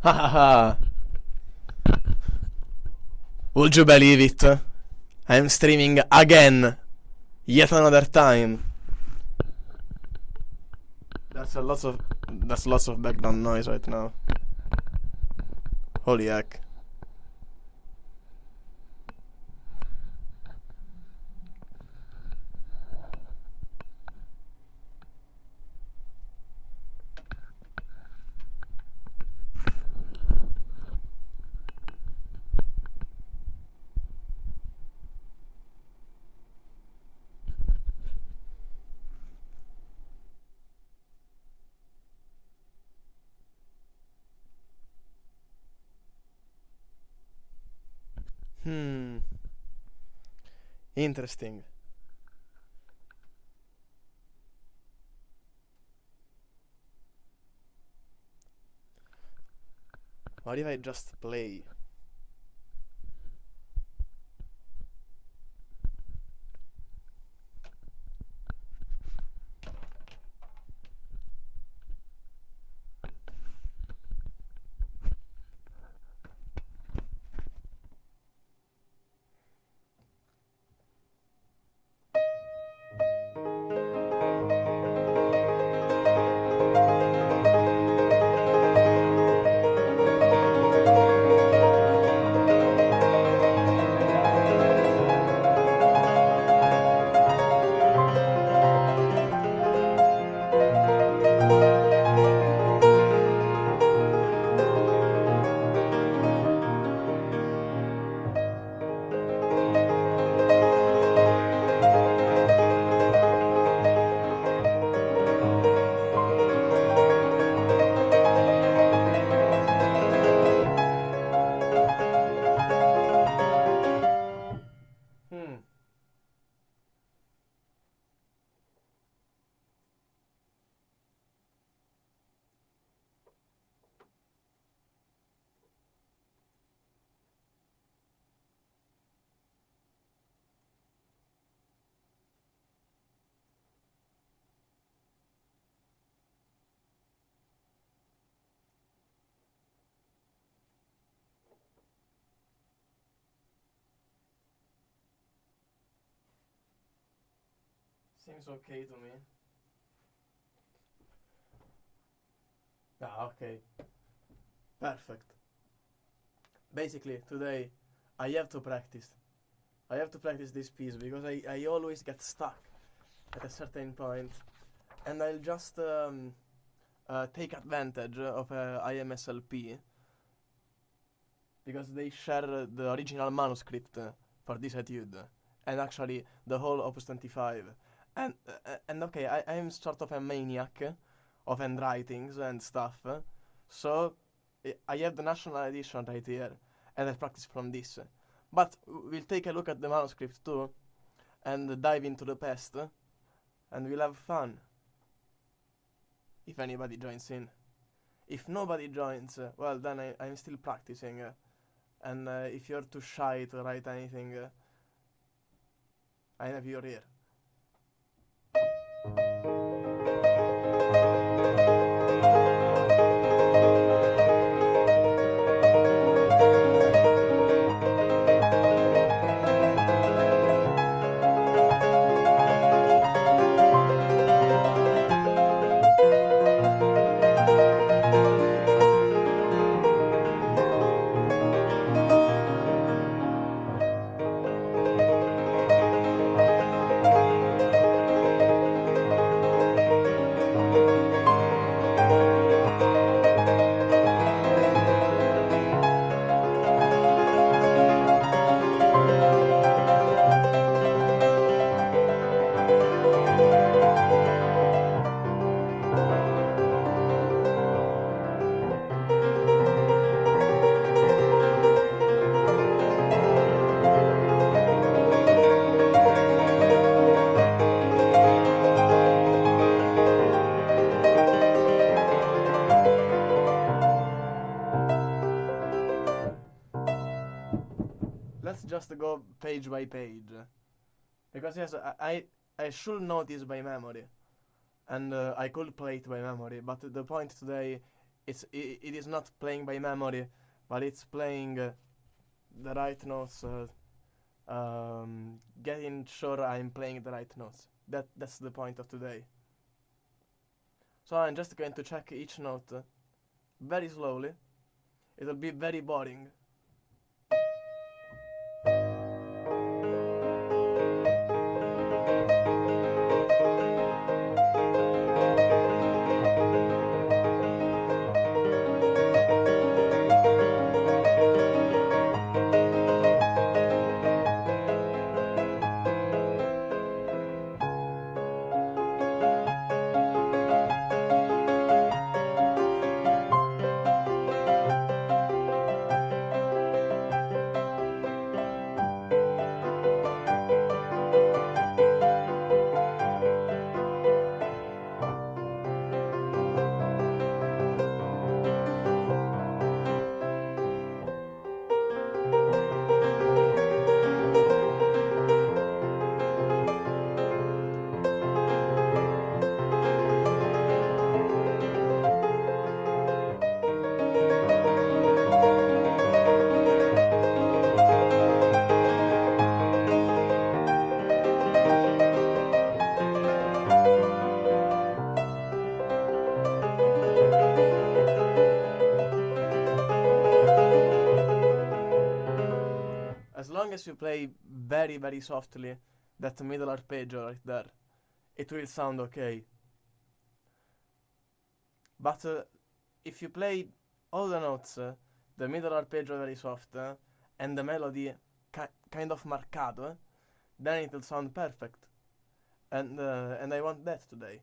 Ha ha ha. Would you believe it? I'm streaming again. Yet another time. That's lots of background noise right now. Holy heck. Hmm. Interesting. What if I just play? Hmm. Seems okay to me. Ah, okay. Perfect. Basically, today I have to practice. I have to practice this piece because I always get stuck at a certain point, and I'll just take advantage of IMSLP because they share the original manuscript for this etude, and actually the whole Opus 25. And okay, I'm sort of a maniac of handwritings and stuff, so I have the national edition right here, and I practice from this. But we'll take a look at the manuscript too, and dive into the past, and we'll have fun. If anybody joins in. If nobody joins, well, then I'm still practicing. And if you're too shy to write anything, I have your ear. Let's just go page by page. Because yes, I should know this by memory. And I could play it by memory, but the point today it is not playing by memory, but it's playing the right notes, getting sure I'm playing the right notes. That's the point of today. So I'm just going to check each note very slowly. It'll be very boring. As long as you play very, very softly that middle arpeggio right there, it will sound okay. But if you play all the notes, the middle arpeggio very soft, and the melody kind of marcato, then it will sound perfect. And I want that today.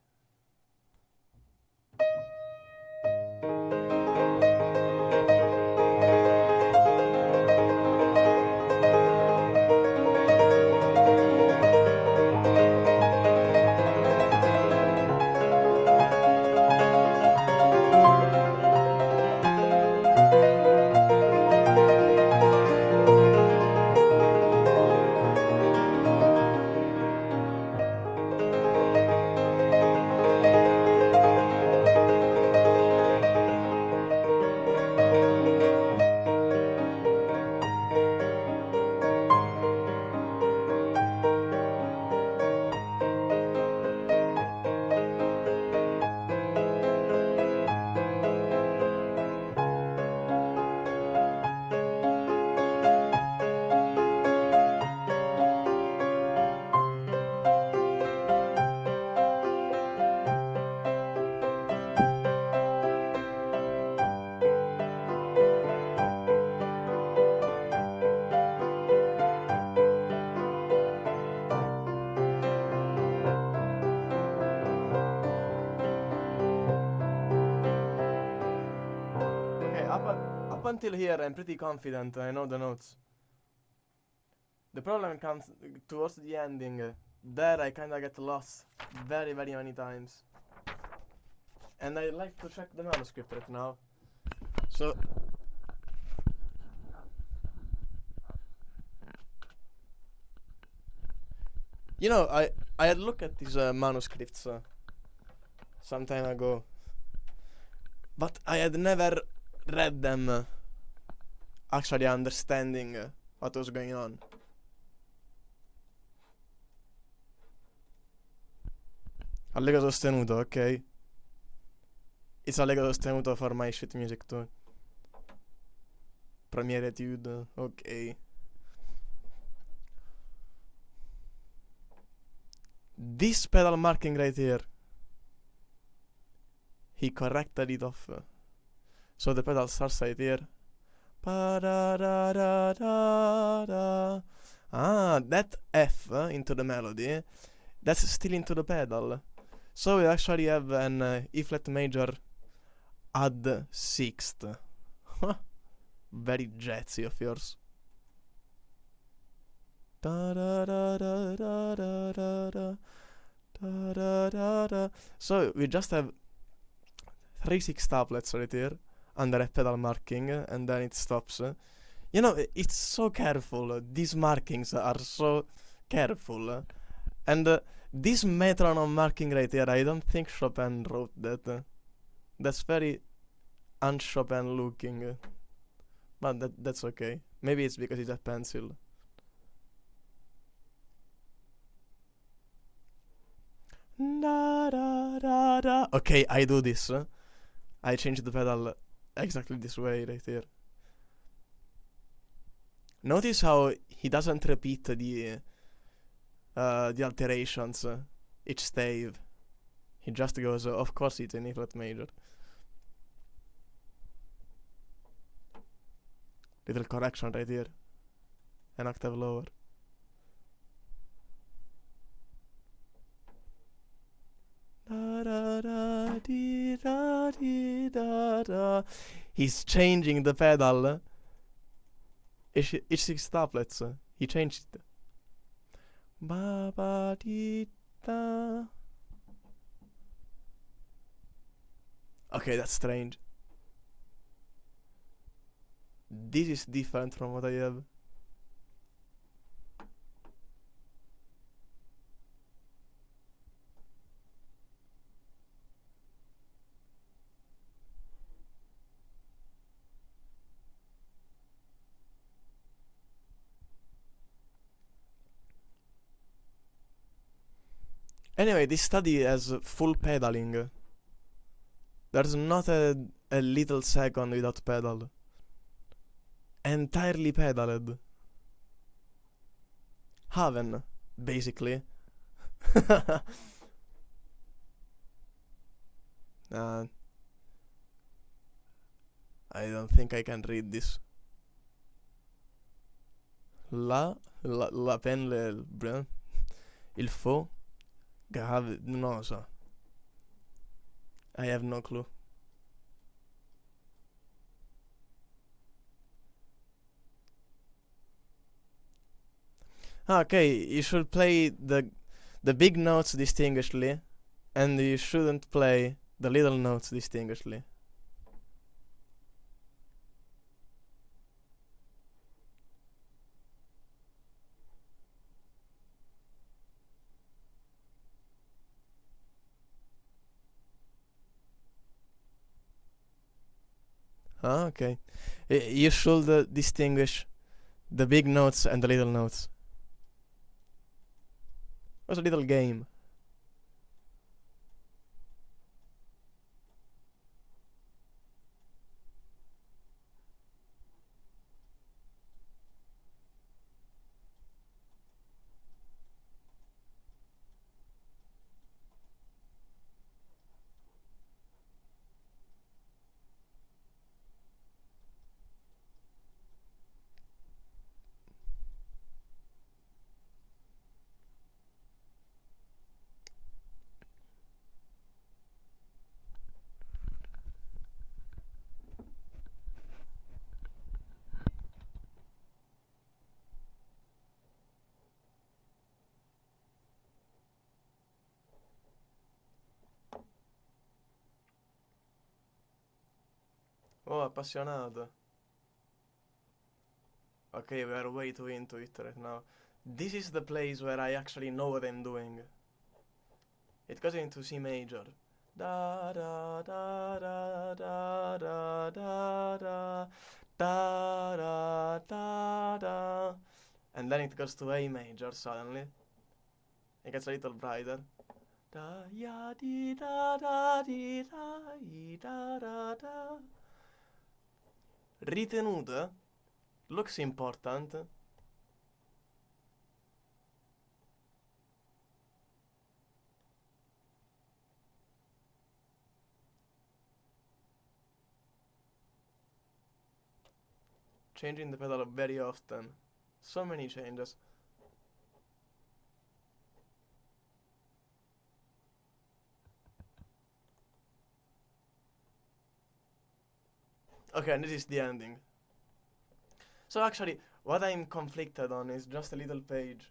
Okay, up until here I'm pretty confident I know the notes. The problem comes towards the ending. There I kinda get lost very, very many times. And I like to check the manuscript right now. So you know, I had looked at these manuscripts some time ago, but I had never read them actually understanding what was going on. Allegro sostenuto, ok. It's allegro sostenuto for my shit music too. Premiere etude, ok. This pedal marking right here, he corrected it off. So the pedal starts right here. Ah, that F into the melody, that's still into the pedal. So we actually have an E flat major add sixth. Very jazzy of yours. So we just have 3 sextuplets right here under a pedal marking, and then it stops. You know, it's so careful. These markings are so careful. And this metronome marking right here, I don't think Chopin wrote that. That's very un-Chopin looking. But that's okay. Maybe it's because it's a pencil. Da, da, da, da. Okay, I do this. I change the pedal exactly this way right here. Notice how he doesn't repeat the alterations each stave. He just goes, of course it's an E flat major. Little correction right here. An octave lower. Da, da, da, dee, da, dee, da, da. He's changing the pedal each 6 couplets. He changed it. Ba, ba, dee, da. Okay, that's strange. This is different from what I have. Anyway, this study has full pedaling. There's not a little second without pedal. Entirely pedaled. Haven, basically. uh, I don't think I can read this. La peine, il faut, grave, non lo so. I have no clue. Okay, you should play the big notes distinguishedly, and you shouldn't play the little notes distinguishedly. Okay. You should distinguish the big notes and the little notes. It was a little game. Oh, appassionato. Okay, we are way too into it right now. This is the place where I actually know what I'm doing. It goes into C major. Da da da da da da da da da da da da, and then it goes to A major suddenly. It gets a little brighter. Da ya di da da di da da da. Ritenuta looks important. Changing the pedal very often. So many changes. Okay, and this is the ending. So actually, what I'm conflicted on is just a little page.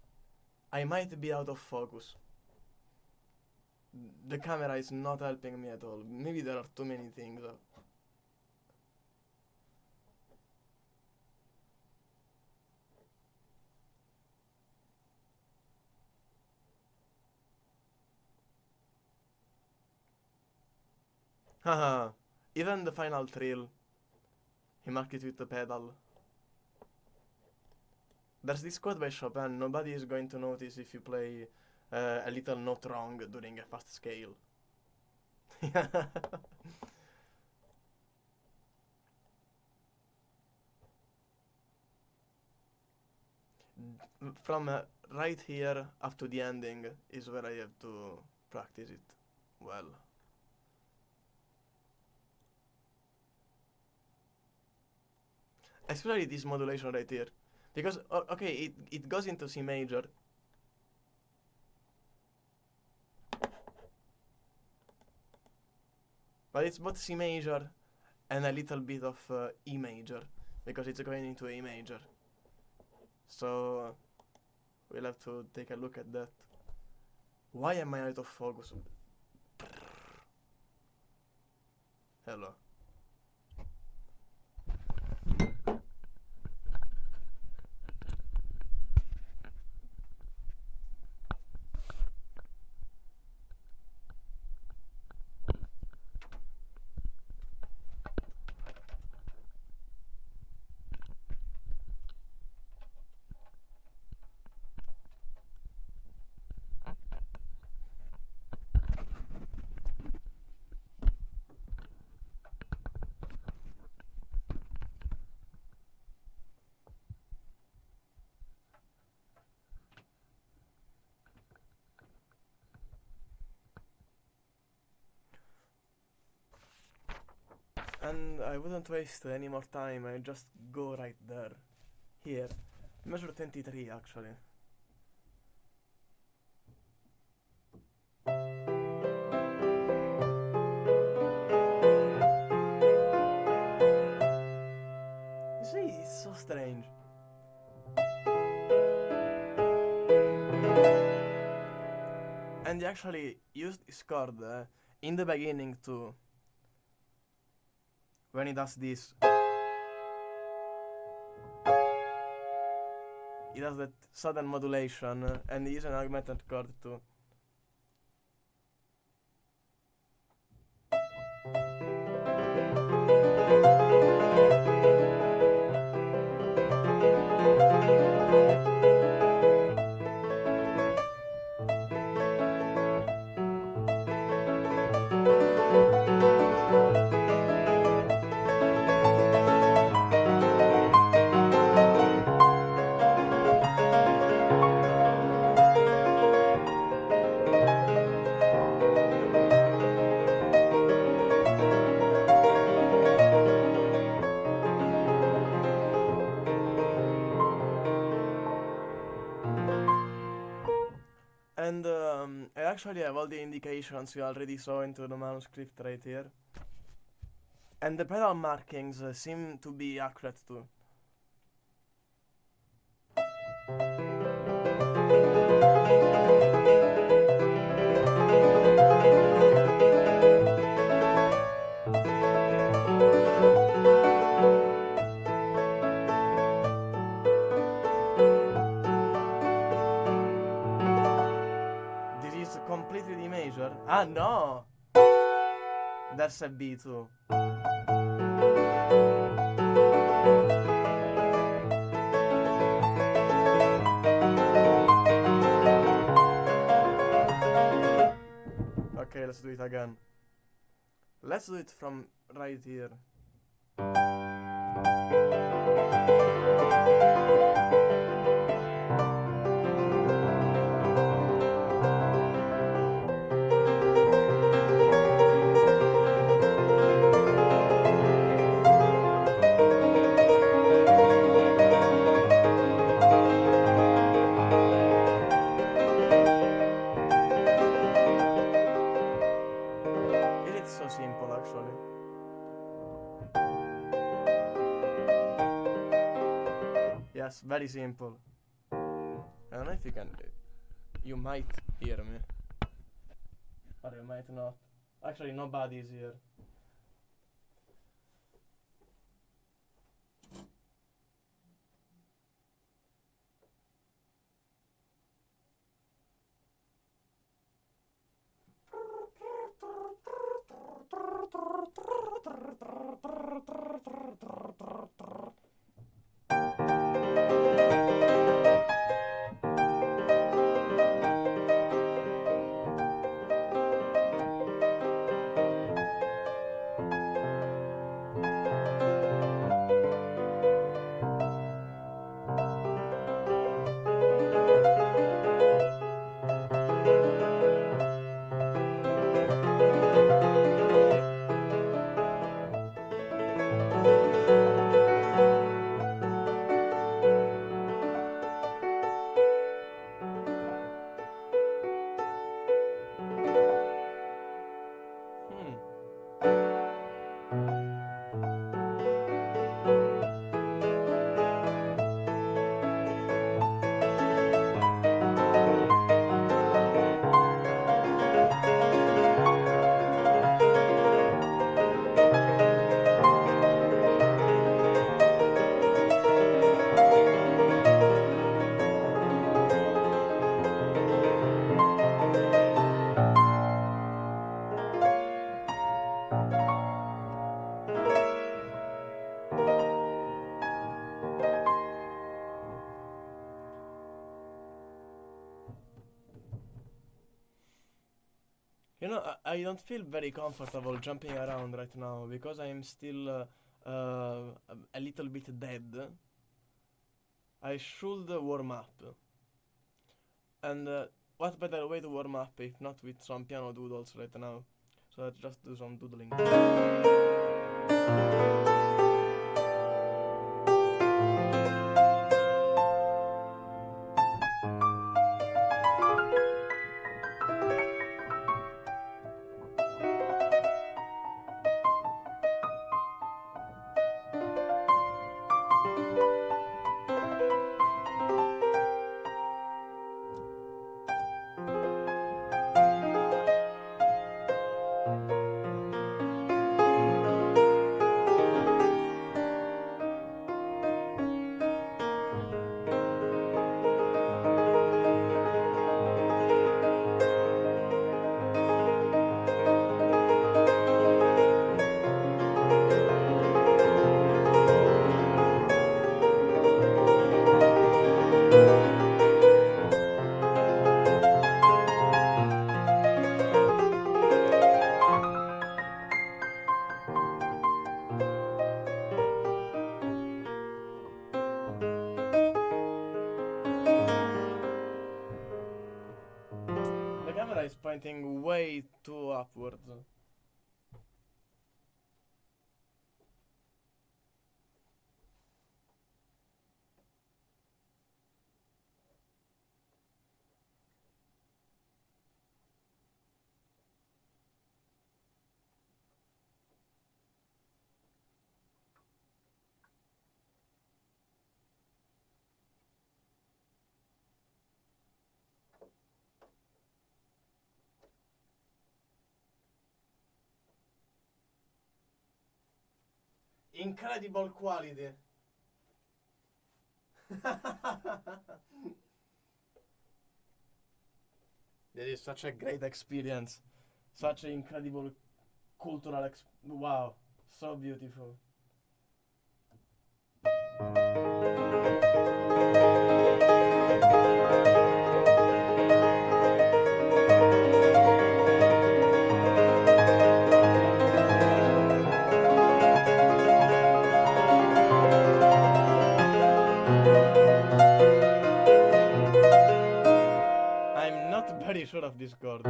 I might be out of focus. The camera is not helping me at all. Maybe there are too many things. Haha, Even the final trill, he marked it with the pedal. There's this quote by Chopin: nobody is going to notice if you play a little note wrong during a fast scale. From right here up to the ending is where I have to practice it well. Especially this modulation right here. Because, okay, it goes into C major. But it's both C major and a little bit of E major. Because it's going into A major. So, we'll have to take a look at that. Why am I out of focus? Hello. And I wouldn't waste any more time, I just go right there. Here. Measure 23 actually. You see, it's so strange. And he actually used this chord in the beginning too. When he does this, he does that sudden modulation, and he uses an augmented chord too. And I actually have all the indications you already saw into the manuscript right here. And the pedal markings seem to be accurate too. This is completely D major. Ah no! There's a B too. Okay, let's do it again. Let's do it from right here. It is so simple actually. Yes, very simple. I don't know if you can... You might hear me. Or you might not. Actually, nobody is here. I don't feel very comfortable jumping around right now because I'm still a little bit dead. I should warm up. And what better way to warm up if not with some piano doodles right now? So let's just do some doodling. The camera is pointing way too upwards. Incredible quality. This is such a great experience. Such an incredible cultural wow. So beautiful. I'm not very sure of this chord.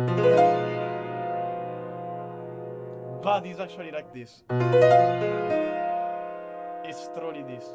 But it's actually like this. It's truly this.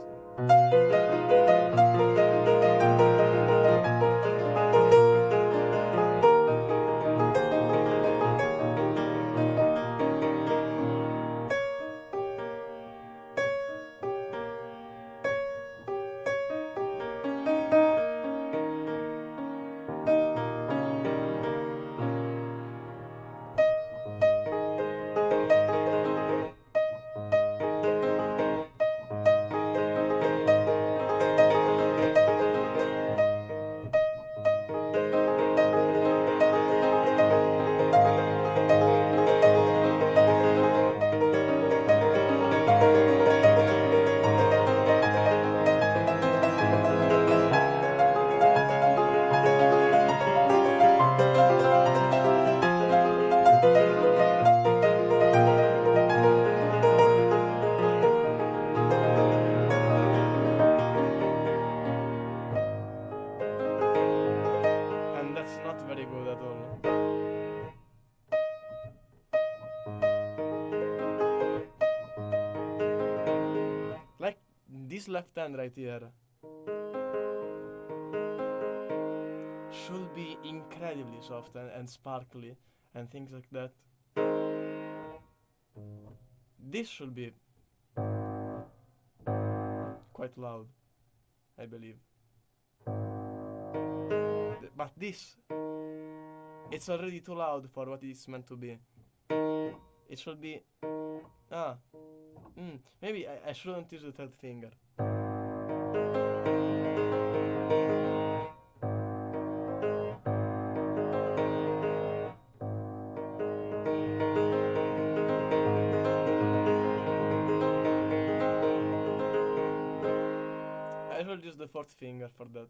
And that's not very good at all. Like this left hand right here should be incredibly soft and sparkly and things like that. This should be quite loud, I believe. But this, it's already too loud for what it's meant to be. It should be... maybe I shouldn't use the third finger. I should use the fourth finger for that.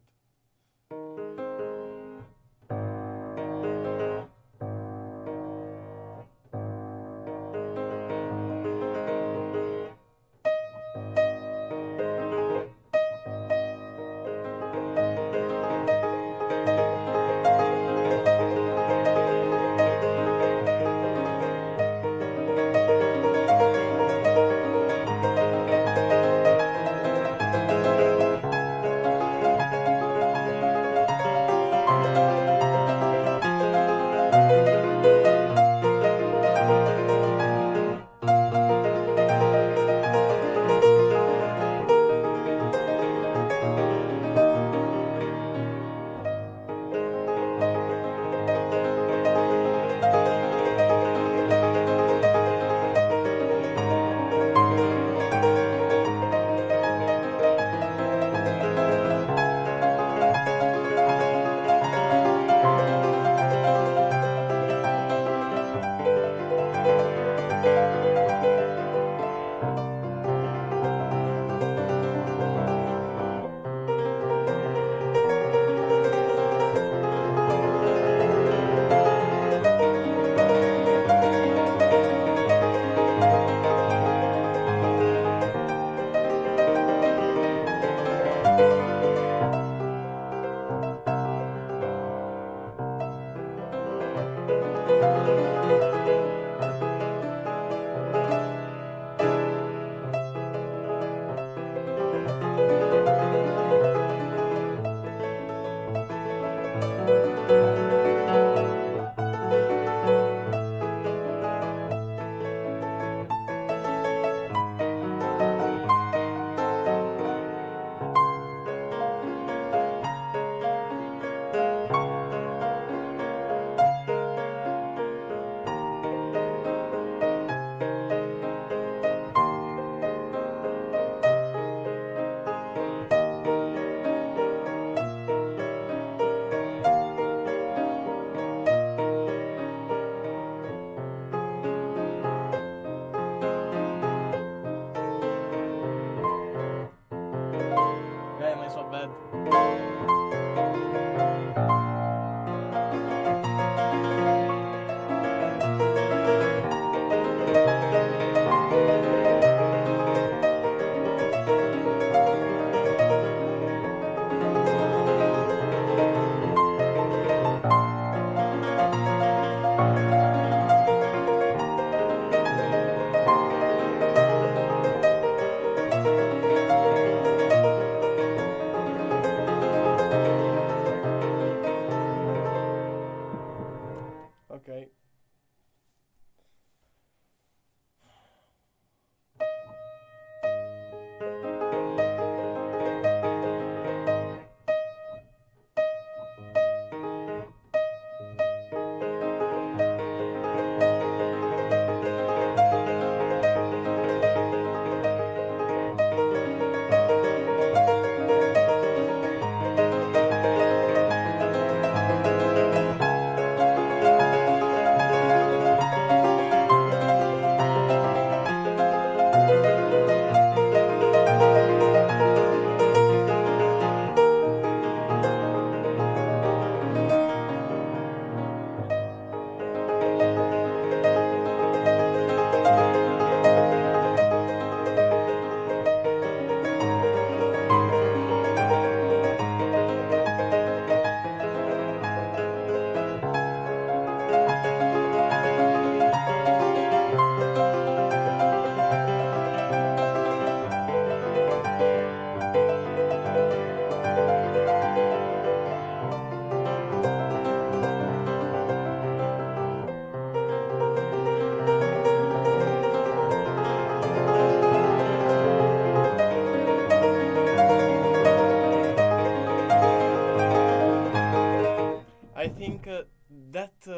that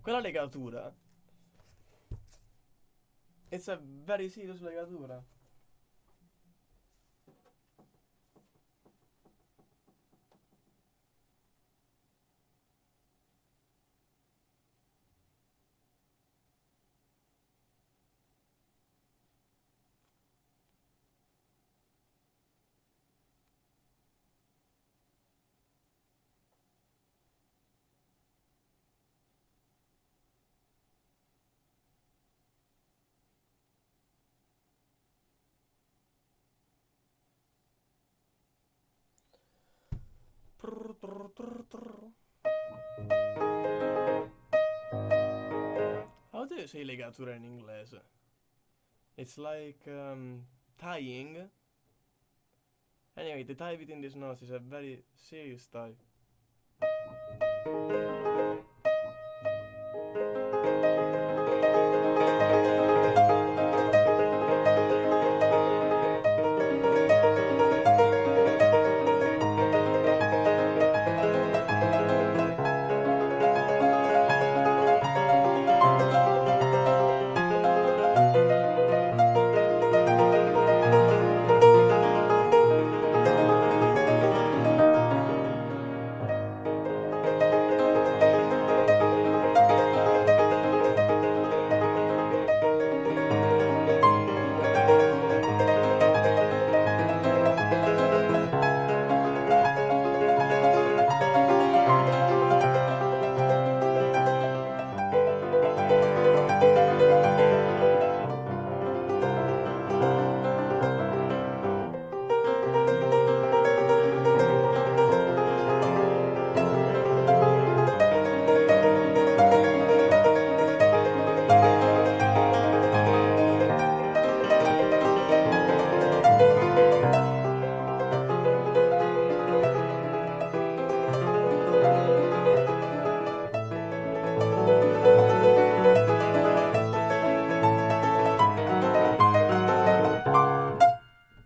quella legatura, it's a very serious legatura. How do you say legatura in inglese? It's like tying. Anyway, the tie between these notes is a very serious tie.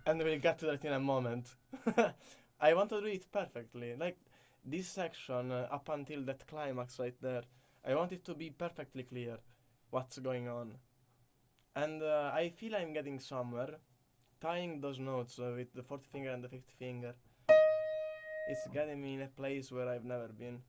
And we'll get to that in a moment. I want to do it perfectly. Like, this section up until that climax right there, I want it to be perfectly clear what's going on. And I feel I'm getting somewhere. Tying those notes with the 4th finger and the 5th finger. It's getting me in a place where I've never been.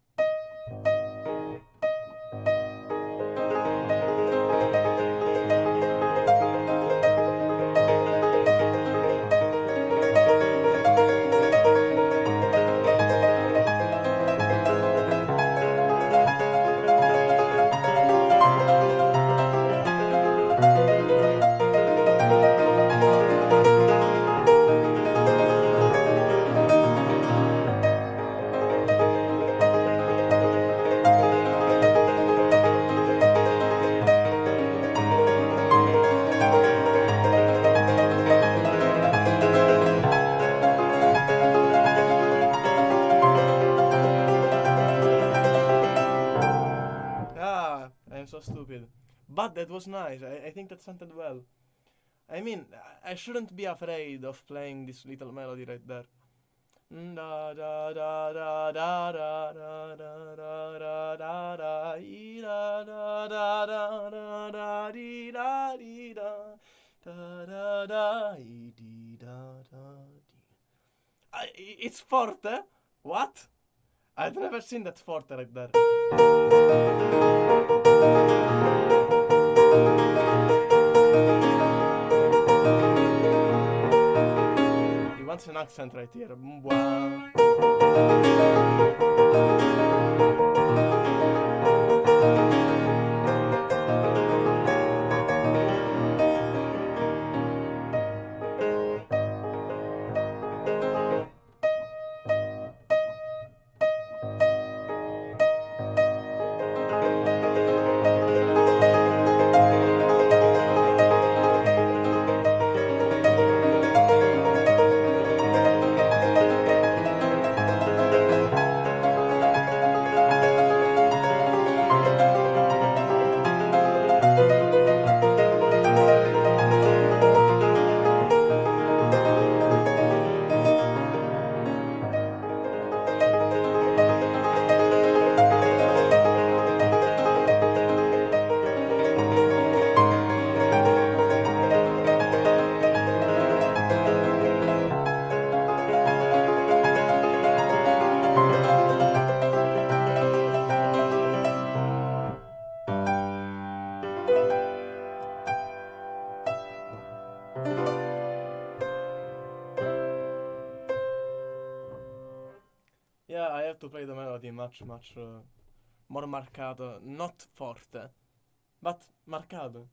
I'm so stupid. But that was nice. I think that sounded well. I mean, I shouldn't be afraid of playing this little melody right there. Da da da da da da da da da da da dee da da da da da da dee da dee da da da da dee da da dee. It's forte? What? I've never seen that forte right there. He wants an accent right here. to play the melody much more marcato, not forte, but marcato.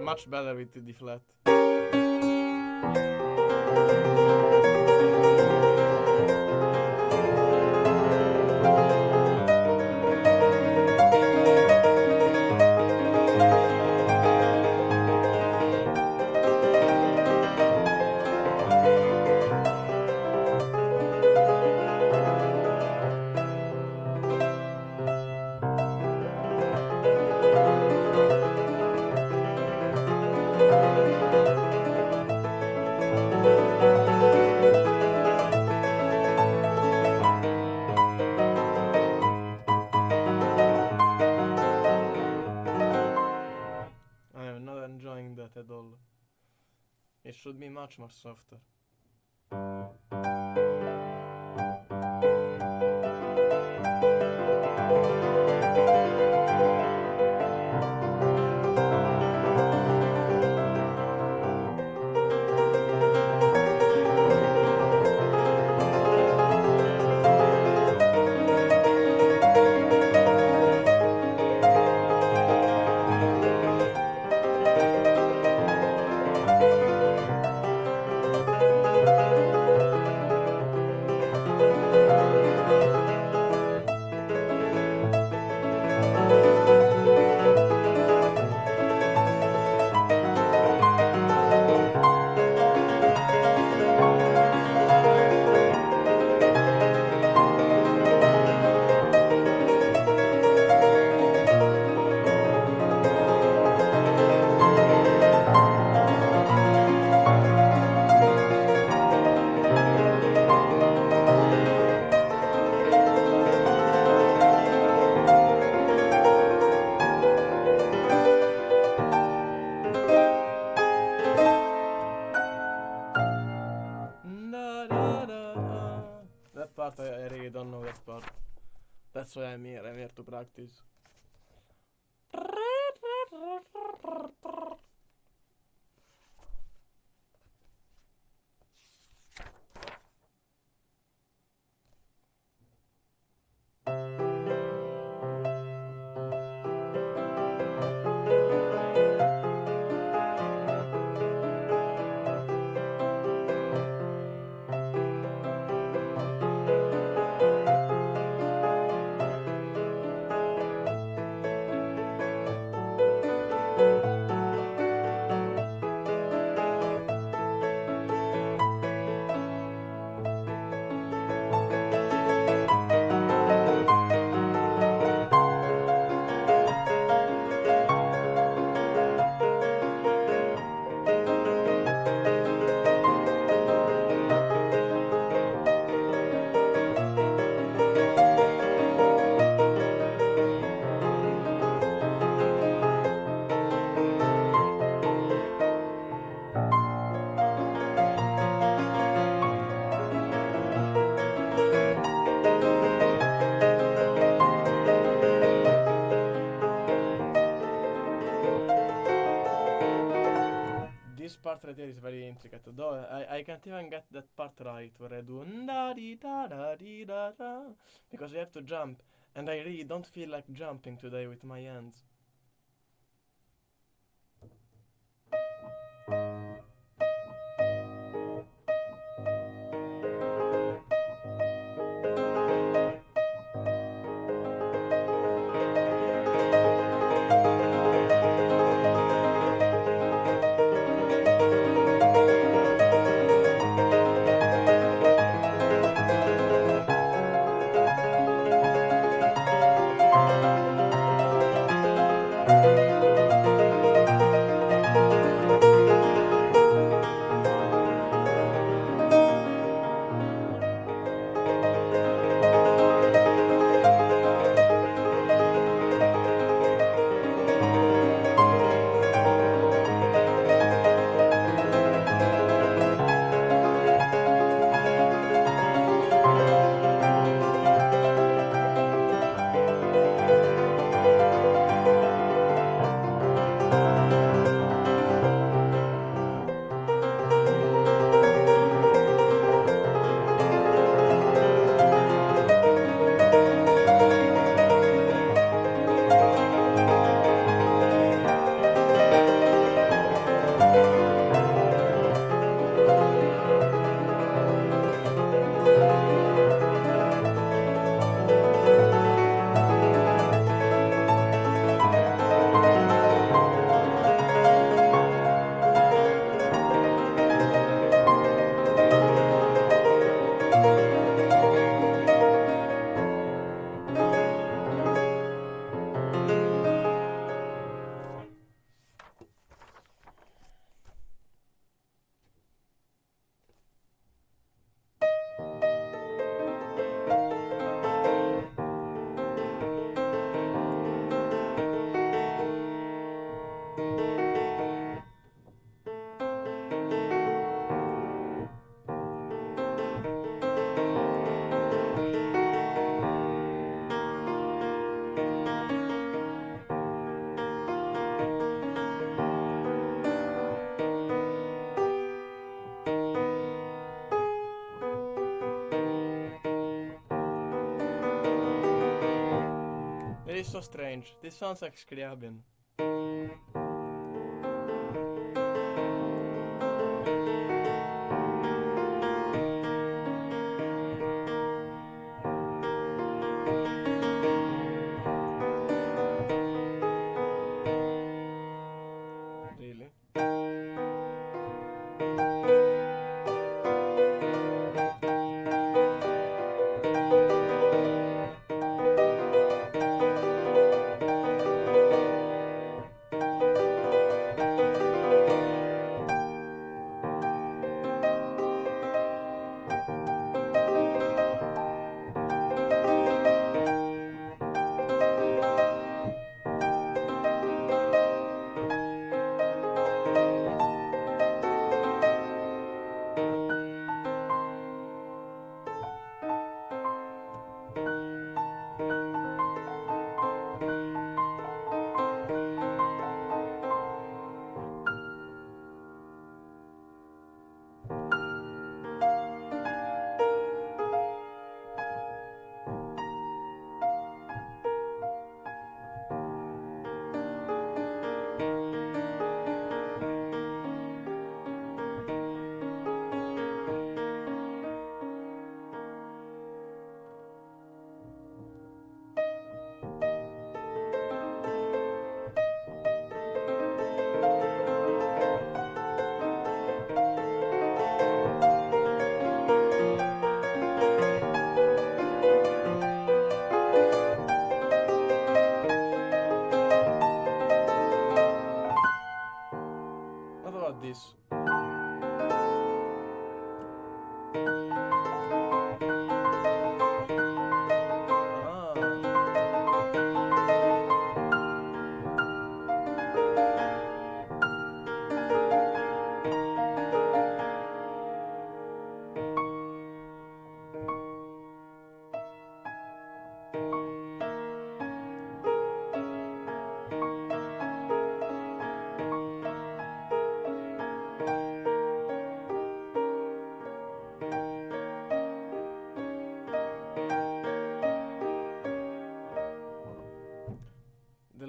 Much better with the D flat. I am not enjoying that at all. It should be much more softer. That part I really don't know that part. That's why I'm here. I'm here to practice. intricate, though I can't even get that part right where I do da di da da di da da because I have to jump, and I really don't feel like jumping today with my hands. It is so strange. This sounds like Scriabin. Really?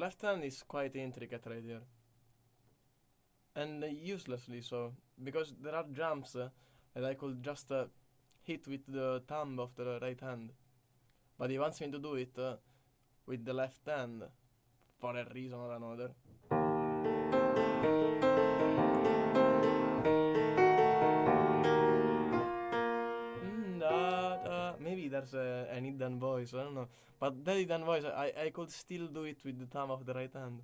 left hand is quite intricate right here. And uselessly so, because there are jumps that I could just hit with the thumb of the right hand. But he wants me to do it with the left hand, for a reason or another. Maybe there's an hidden voice, I don't know. But that hidden voice, I could still do it with the thumb of the right hand.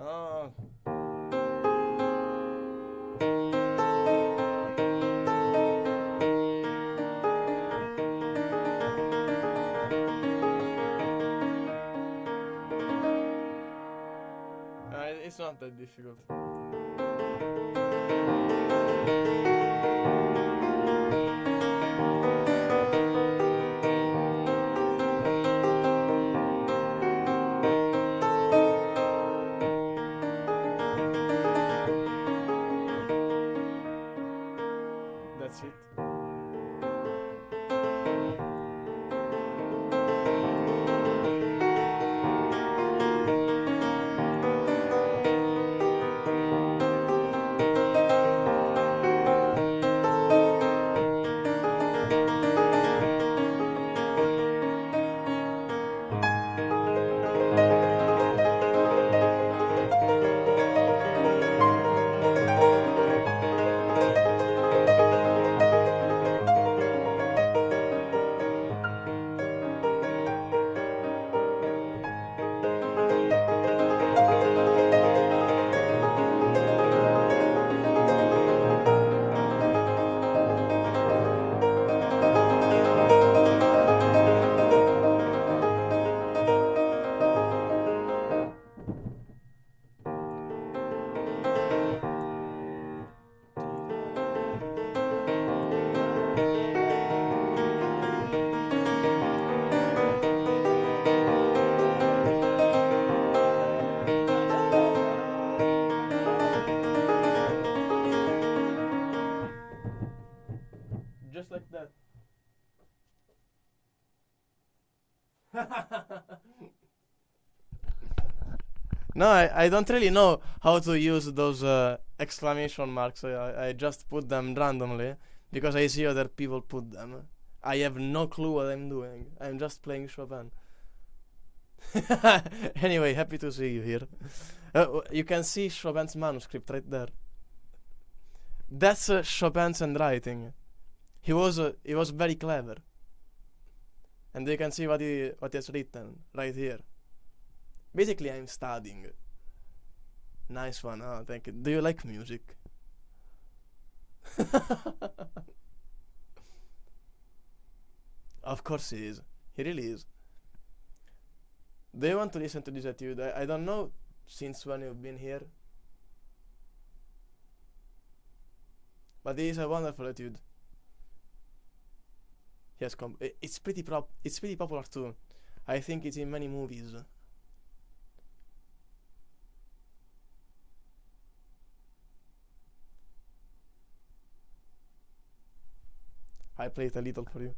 Oh. It's not that difficult. That's it. Just like that. No, I don't really know how to use those exclamation marks. I just put them randomly because I see other people put them. I have no clue what I'm doing. I'm just playing Chopin. Anyway, happy to see you here. You can see Chopin's manuscript right there. That's Chopin's handwriting. He was very clever. And you can see what he has written right here. Basically, I'm studying. Nice one, huh? Thank you. Do you like music? Of course he is. He really is. Do you want to listen to this etude? I don't know since when you've been here. But it is a wonderful etude. Yes, it's pretty popular too. I think it's in many movies. I play it a little for you.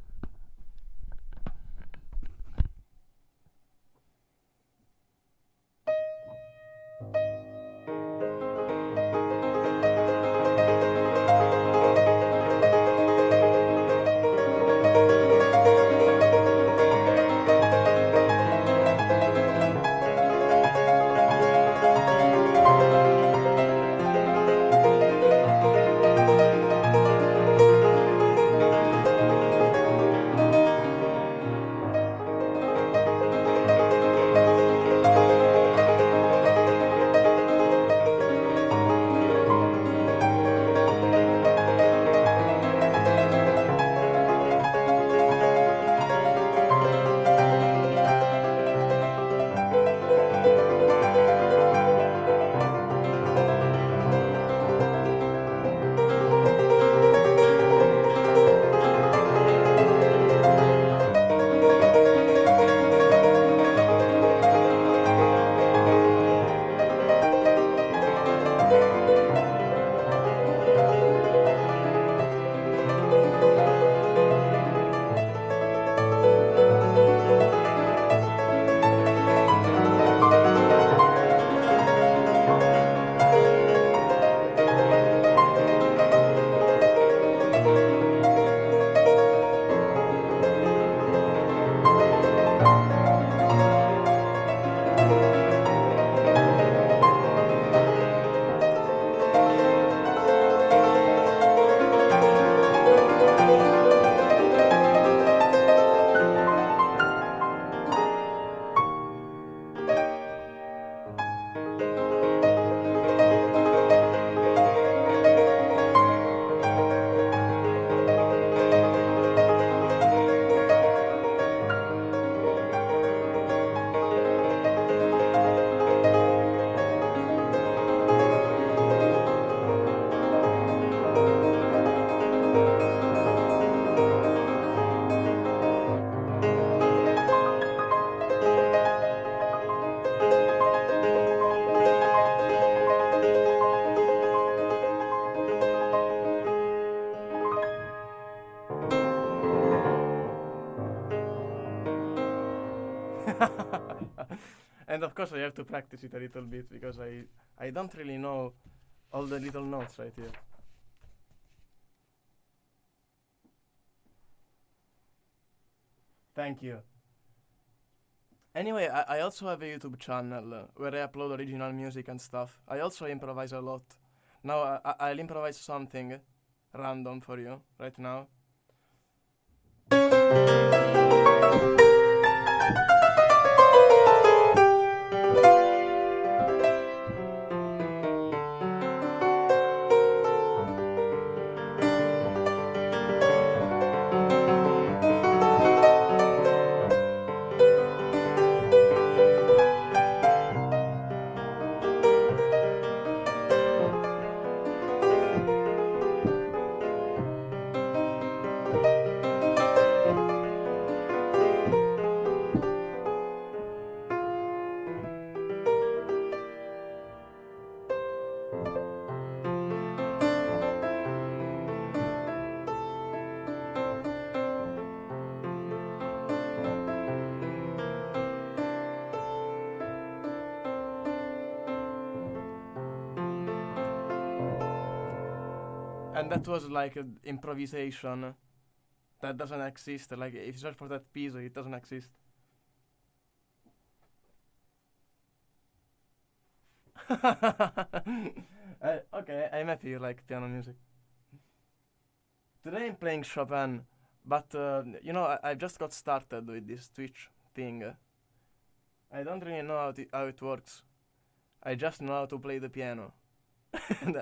And of course I have to practice it a little bit because I don't really know all the little notes right here. Thank you. Anyway, I also have a YouTube channel where I upload original music and stuff. I also improvise a lot. Now I'll improvise something random for you right now. And that was like an improvisation that doesn't exist. Like if you search for that piece, it doesn't exist. Okay, I'm happy you like piano music. Today I'm playing Chopin, but I've just got started with this Twitch thing. I don't really know how it works. I just know how to play the piano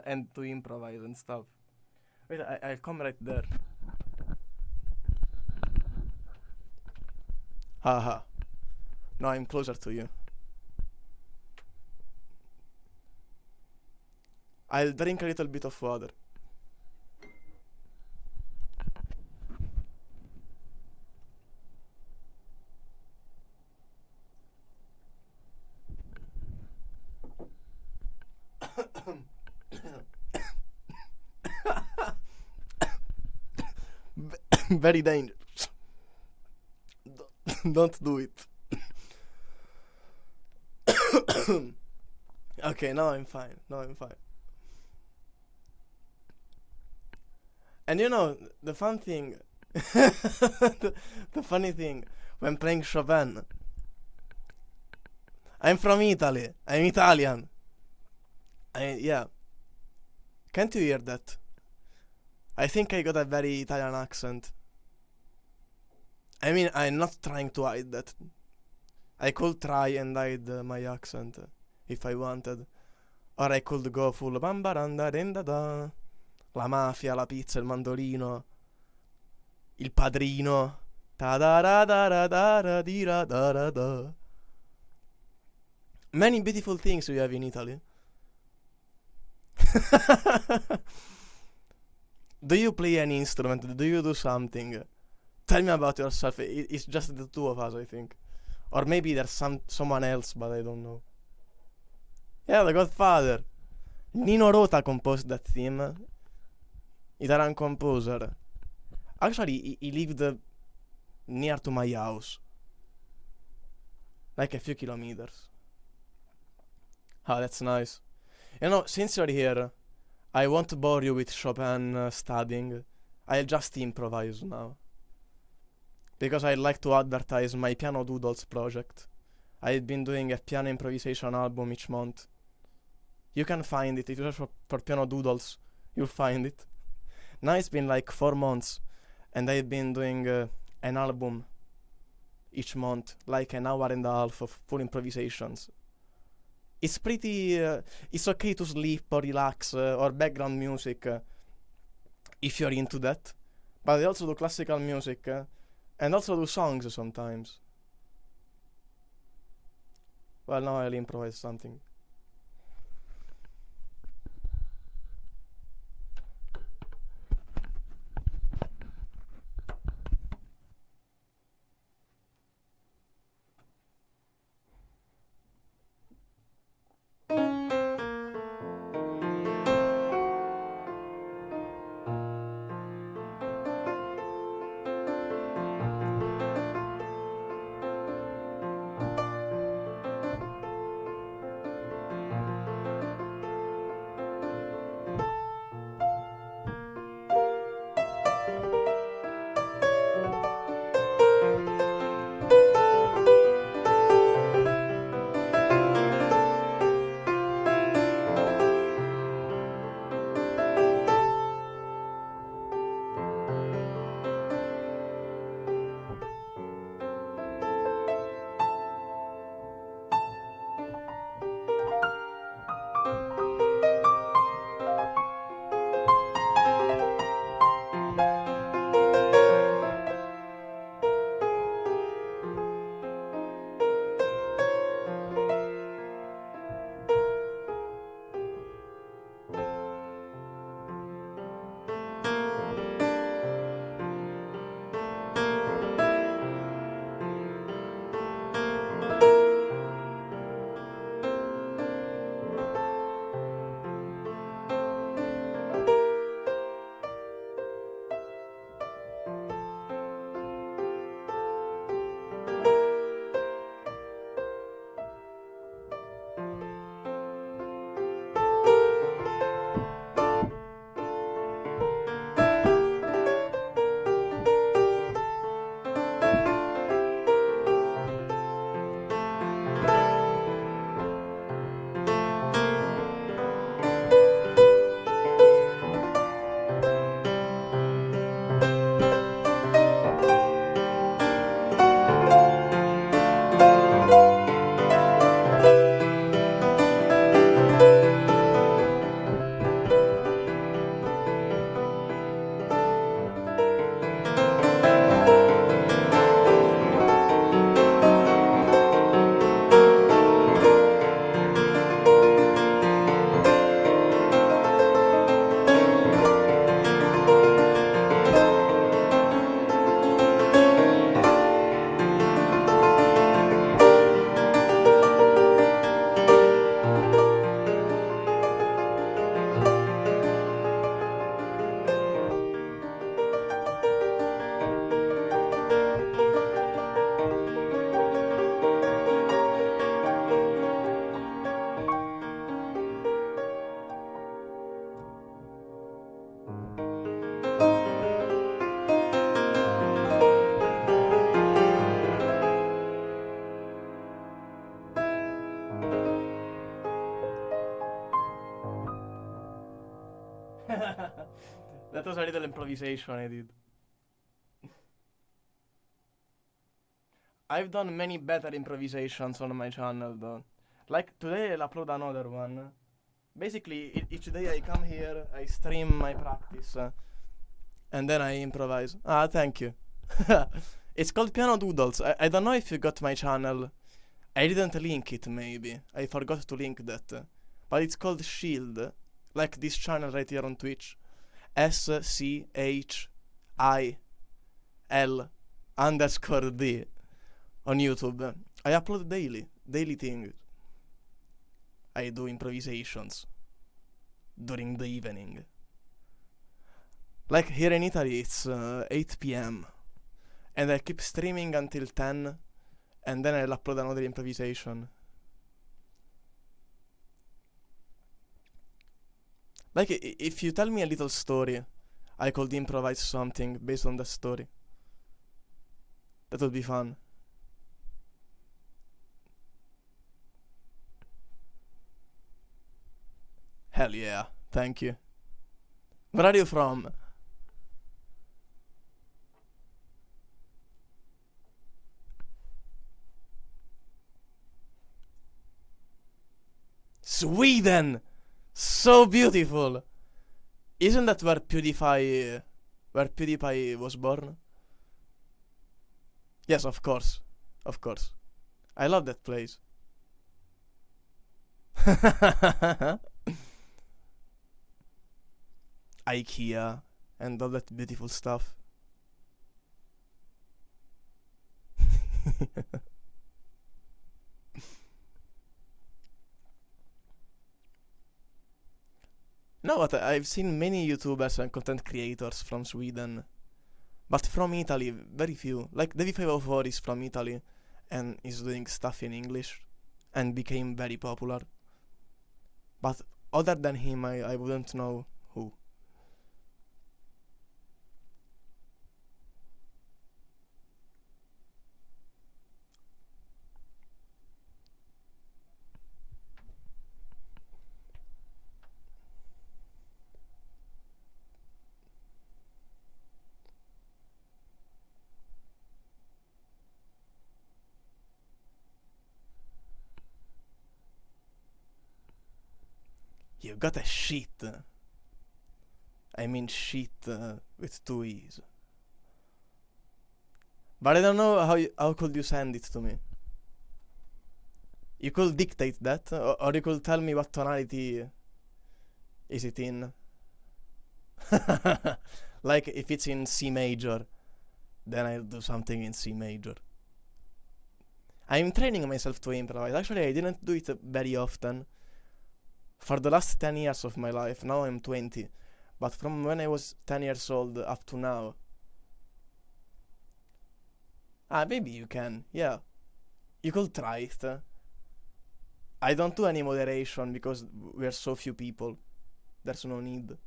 and to improvise and stuff. Wait, I'll come right there. Haha. Now I'm closer to you. I'll drink a little bit of water. Very dangerous. Don't do it. Okay, now I'm fine. And the fun thing, the funny thing, when playing Chopin, I'm from Italy. I'm Italian. Yeah. Can't you hear that? I think I got a very Italian accent. I mean, I'm not trying to hide that. I could try and hide my accent if I wanted. Or I could go full bambaranda da. La mafia, la pizza, il mandolino, il padrino. Ta da da da da da da da da. Many beautiful things we have in Italy. Do you play any instrument? Do you do something? Tell me about yourself. It's just the two of us, I think. Or maybe there's someone else, but I don't know. Yeah, The Godfather. Nino Rota composed that theme. Italian composer. Actually, he lived near to my house. Like a few kilometers. Oh, that's nice. Since you're here, I won't bore you with Chopin studying. I'll just improvise now. Because I'd like to advertise my Piano Doodles project. I've been doing a piano improvisation album each month. You can find it. If you search for Piano Doodles, you'll find it. Now it's been like 4 months, and I've been doing an album each month, like an hour and a half of full improvisations. It's pretty, it's okay to sleep or relax or background music if you're into that. But I also do classical music and also do songs sometimes. Well, now I'll improvise something. improvisation I did. I've done many better improvisations on my channel though. Like today I'll upload another one. Basically, each day I come here, I stream my practice, and then I improvise. Ah, thank you. It's called Piano Doodles. I don't know if you got my channel. I didn't link it, maybe. I forgot to link that. But it's called Shield, like this channel right here on Twitch. SCHIL_D on YouTube. I upload daily things. I do improvisations during the evening. Like here in Italy, it's 8 p.m. and I keep streaming until 10, and then I'll upload another improvisation. Like, if you tell me a little story, I could improvise something based on the story. That would be fun. Hell yeah, thank you. Where are you from? Sweden! So beautiful! Isn't that where PewDiePie was born? Yes, of course. Of course. I love that place. IKEA and all that beautiful stuff. No, but I've seen many YouTubers and content creators from Sweden. But from Italy, very few. Like Devi504 is from Italy and is doing stuff in English and became very popular. But other than him, I wouldn't know who. You got a sheet. I mean sheet with two E's. But I don't know how could you send it to me. You could dictate that, or you could tell me what tonality is it in. Like if it's in C major, then I'll do something in C major. I'm training myself to improvise. Actually, I didn't do it very often. For the last 10 years of my life, now I'm 20. But from when I was 10 years old up to now. Maybe you can, yeah. You could try it. I don't do any moderation because we're so few people. There's no need.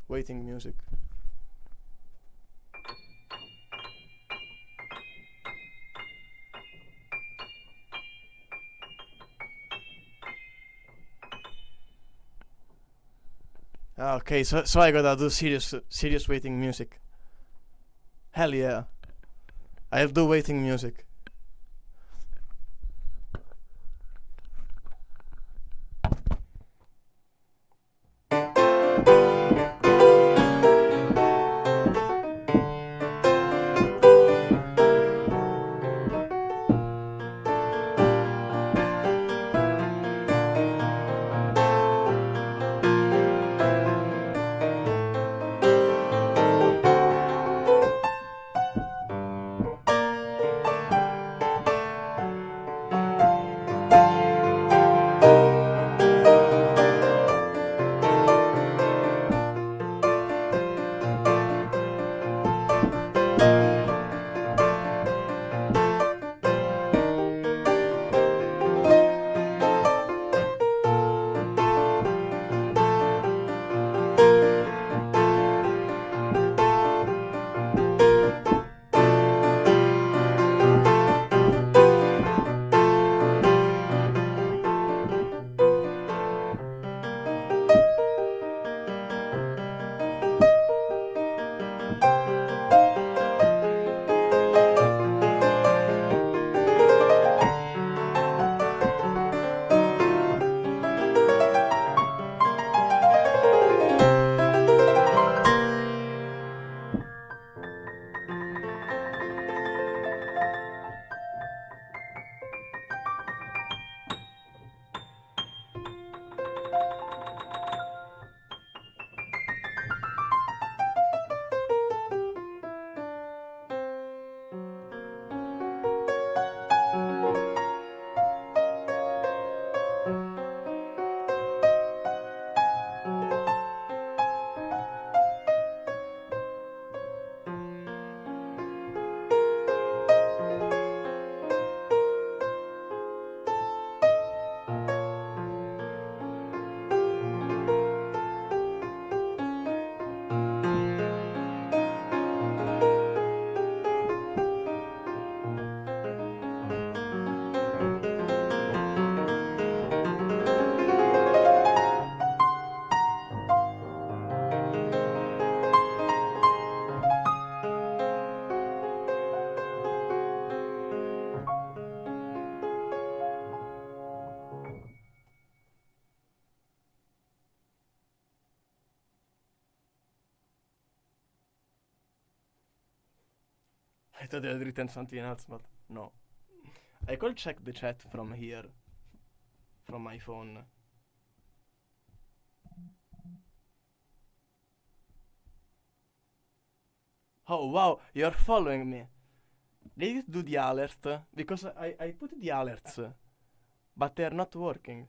Waiting music. Okay, so I gotta do serious waiting music. Hell yeah. I'll do waiting music. I thought I had written something else, but no. I could check the chat from here, from my phone. Oh wow, you're following me. Did you do the alert? Because I put the alerts, but they're not working.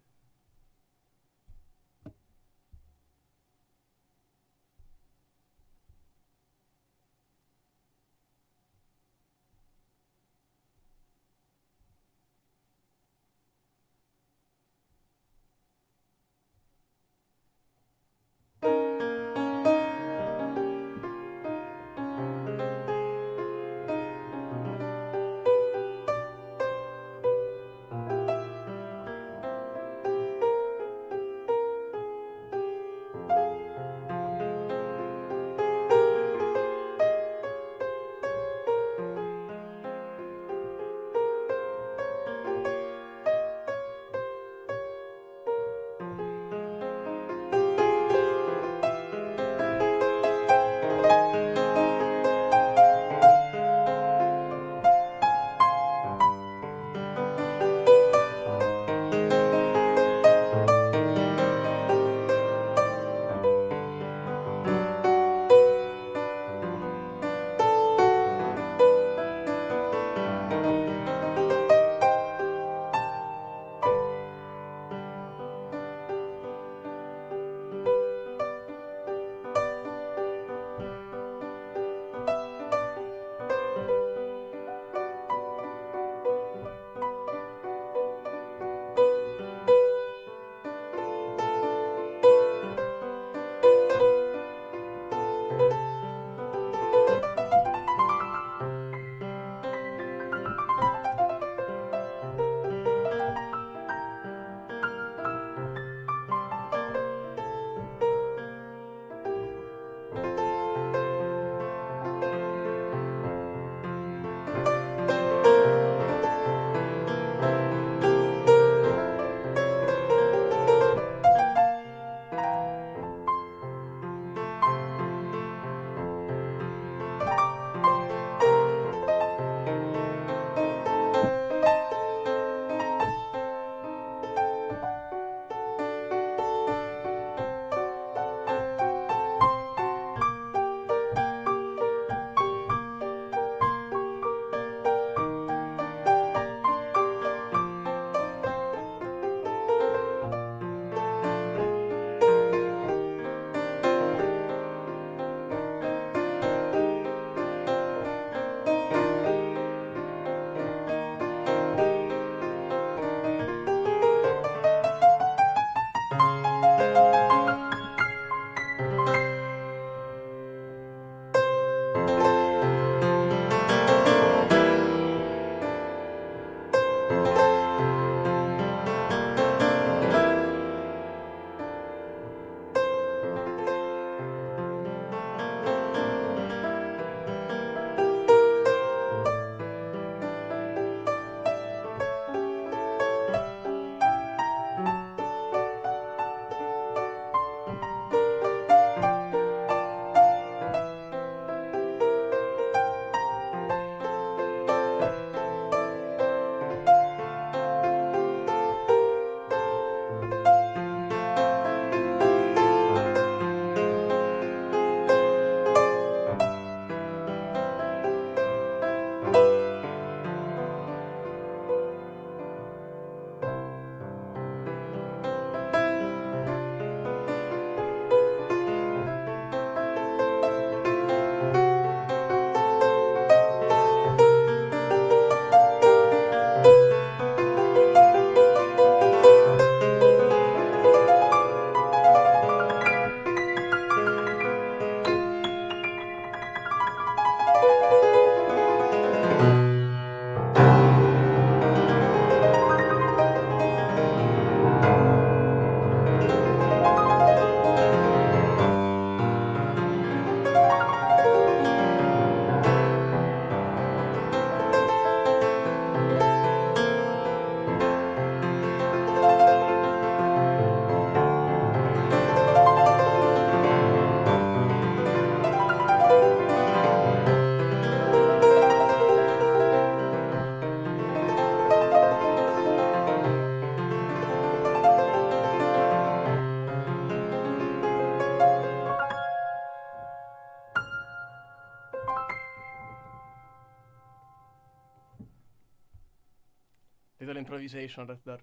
Little improvisation right there.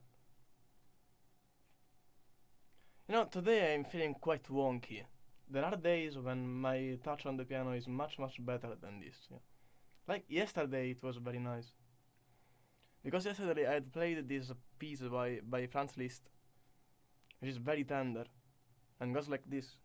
You know, today I'm feeling quite wonky. There are days when my touch on the piano is much better than this. Yeah. Like yesterday, it was very nice. Because yesterday I had played this piece by Franz Liszt, which is very tender, and goes like this.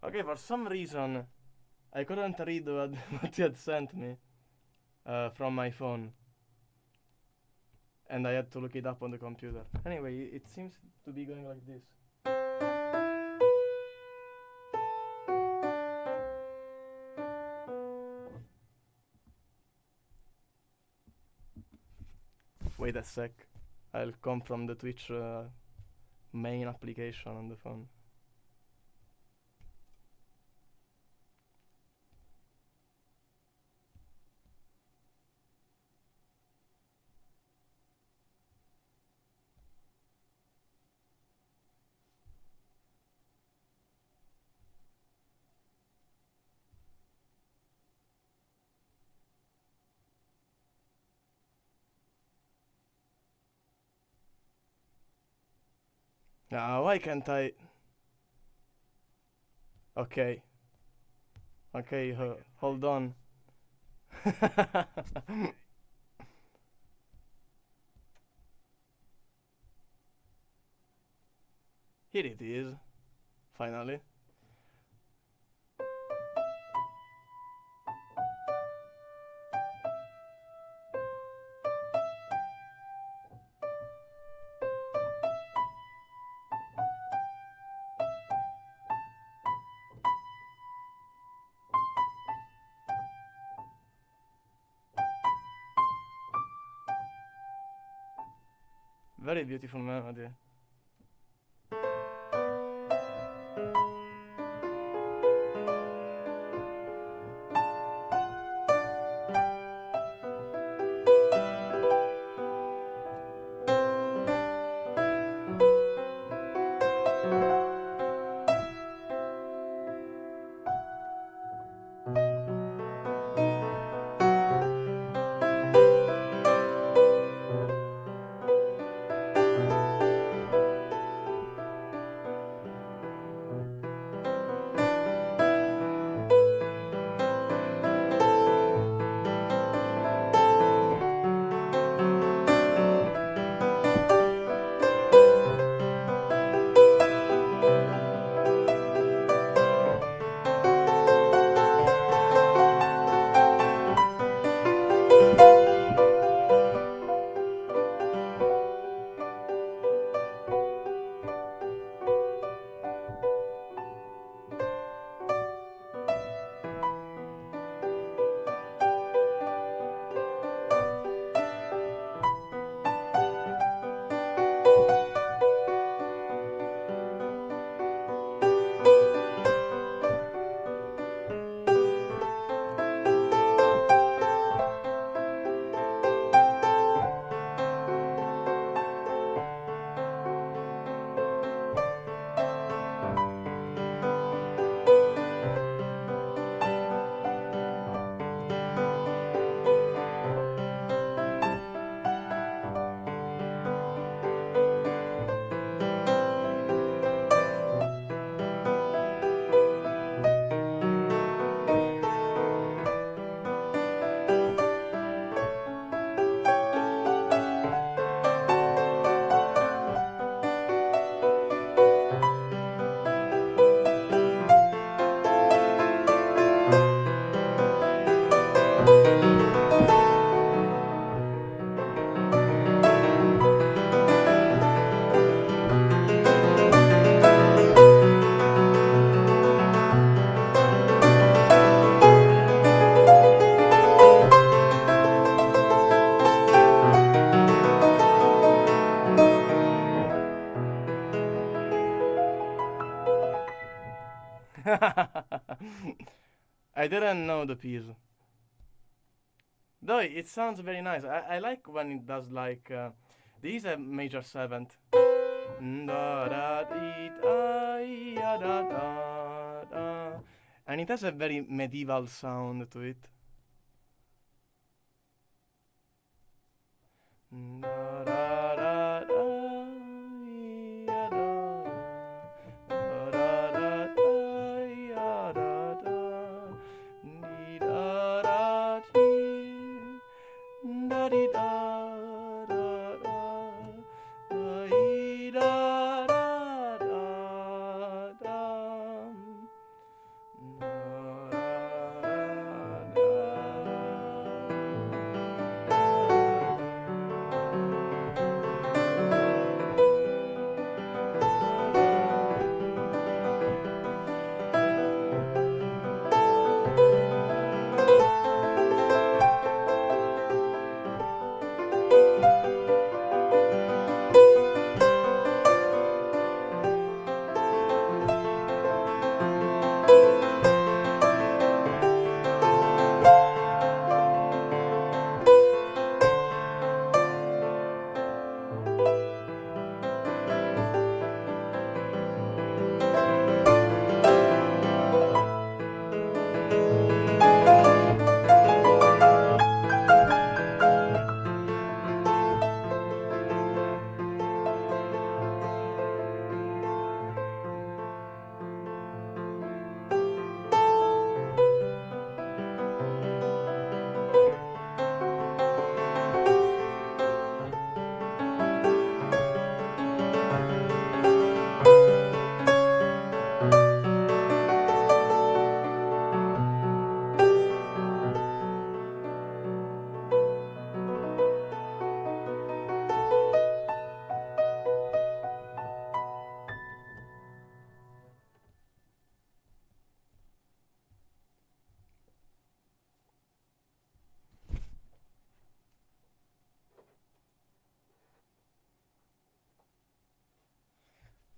Okay, for some reason, I couldn't read what you had sent me from my phone. And I had to look it up on the computer. Anyway, it seems to be going like this. Wait a sec. I'll come from the Twitch main application on the phone. Now, why can't I? Okay. Okay, hold on. Here it is. Finally. Very beautiful melody. I didn't know the piece. Though it sounds very nice. I like when it does like this is a major seventh. Da, da, dee, da, ya, da, da, da. And it has a very medieval sound to it. Da, da, da, da, ya, da. Da, da, da, da, ya, da, da. Dee, da, da, dee. Da, dee, da, da, da. Da, dee, da, da, da, da.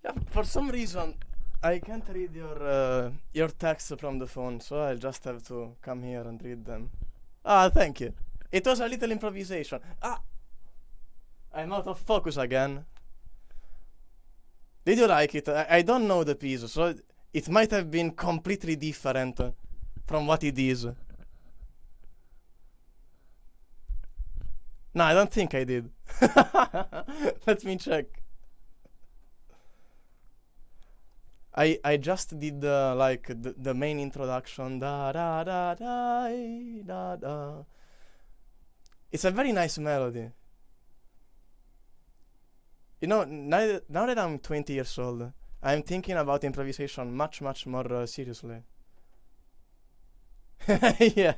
Yeah, for some reason, I can't read your text from the phone, so I'll just have to come here and read them. Ah, thank you. It was a little improvisation. Ah, I'm out of focus again. Did you like it? I don't know the piece, so it might have been completely different from what it is. No, I don't think I did. Let me check. I just did like the main introduction. Da da da da da da. It's a very nice melody. You know, now that I'm 20 years old, I'm thinking about improvisation much more seriously. Yeah.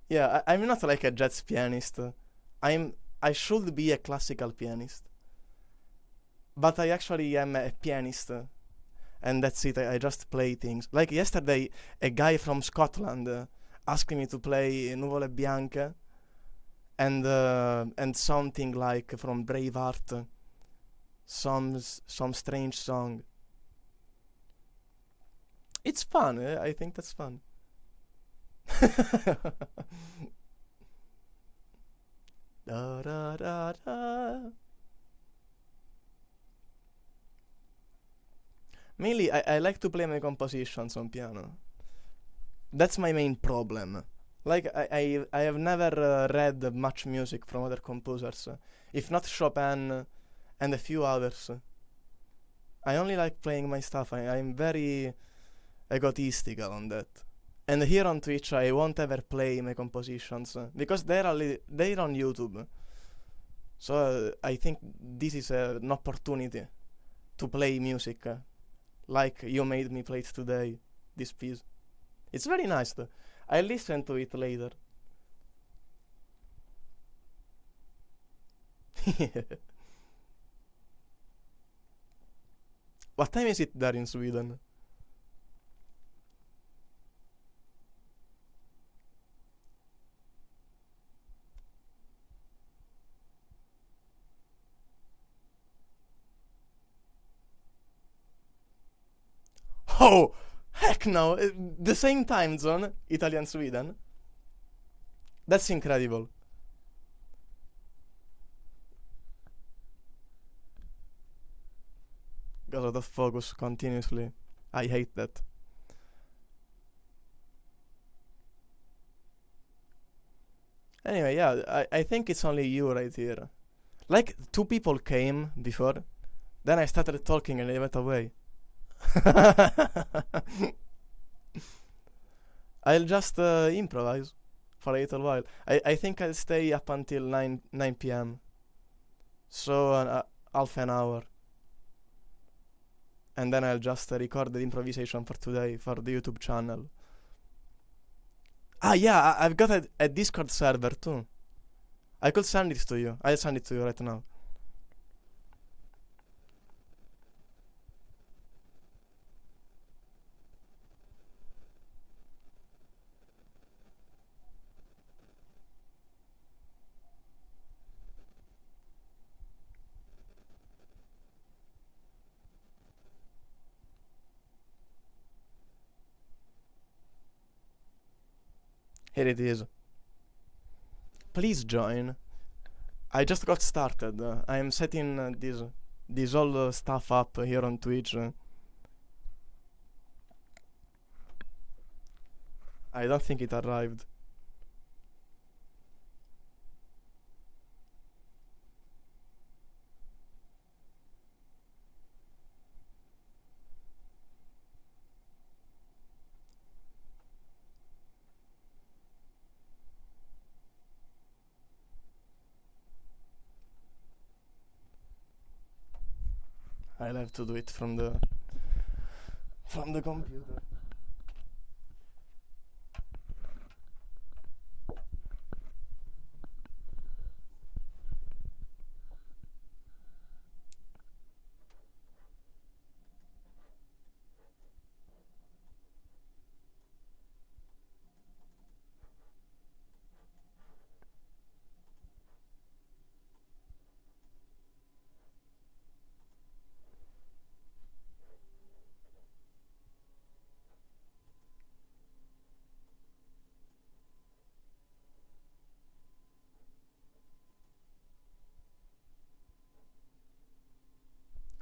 Yeah, I'm not like a jazz pianist. I should be a classical pianist. But I actually am a pianist, and that's it. I just play things. Like yesterday, a guy from Scotland asked me to play Nuvole Bianche and something like from Braveheart, some strange song. It's fun. I think that's fun. Da da da da. Mainly, I like to play my compositions on piano. That's my main problem. Like, I have never read much music from other composers, if not Chopin and a few others. I only like playing my stuff. I'm very egotistical on that. And here on Twitch, I won't ever play my compositions because they're on YouTube. So I think this is an opportunity to play music like you made me play it today, this piece. It's very nice though. I'll listen to it later. What time is it there in Sweden? Oh, heck no! The same time zone, Italy and Sweden. That's incredible. Goes out of focus continuously. I hate that. Anyway, yeah, I think it's only you right here. Like, two people came before, then I started talking and they went away. I'll just improvise for a little while. I think I'll stay up until 9 p.m. So, half an hour. And then I'll just record the improvisation for today for the YouTube channel. Ah, yeah, I've got a Discord server too. I could send it to you. I'll send it to you right now. Here it is. Please join. I just got started. I am setting this all stuff up here on Twitch. I don't think it arrived. I'll have to do it from the computer.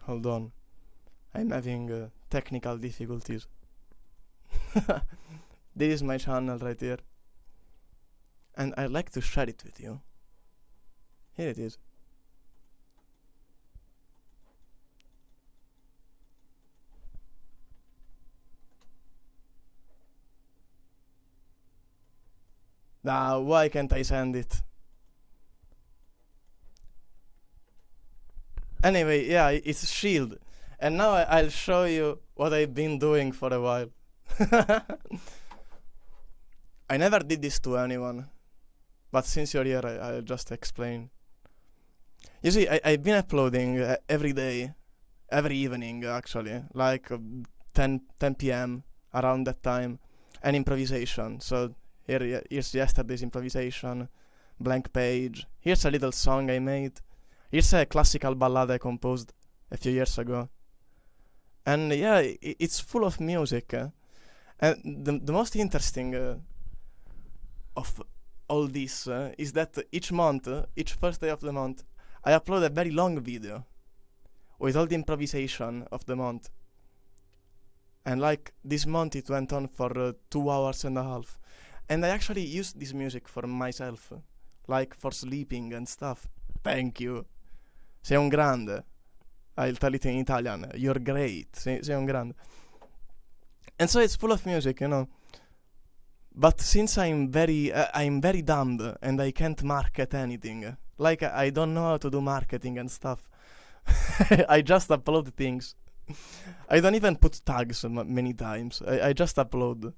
Hold on. I'm having technical difficulties. This is my channel right here. And I'd like to share it with you. Here it is. Nah, why can't I send it? Anyway, yeah, it's Shield. And now I'll show you what I've been doing for a while. I never did this to anyone. But since you're here, I'll just explain. You see, I've been uploading every day, every evening actually, like 10 p.m. around that time, an improvisation. So here's yesterday's improvisation, blank page. Here's a little song I made. Here's a classical ballad I composed a few years ago. And yeah, it's full of music. And the most interesting of all this is that each month, each first day of the month, I upload a very long video with all the improvisation of the month. And like this month it went on for 2 hours and a half. And I actually used this music for myself, like for sleeping and stuff. Thank you. Sei un grande. I'll tell it in Italian. You're great. Sei un grande. And so it's full of music, you know. But since I'm very dumb and I can't market anything, like I don't know how to do marketing and stuff, I just upload things. I don't even put tags many times. I just upload.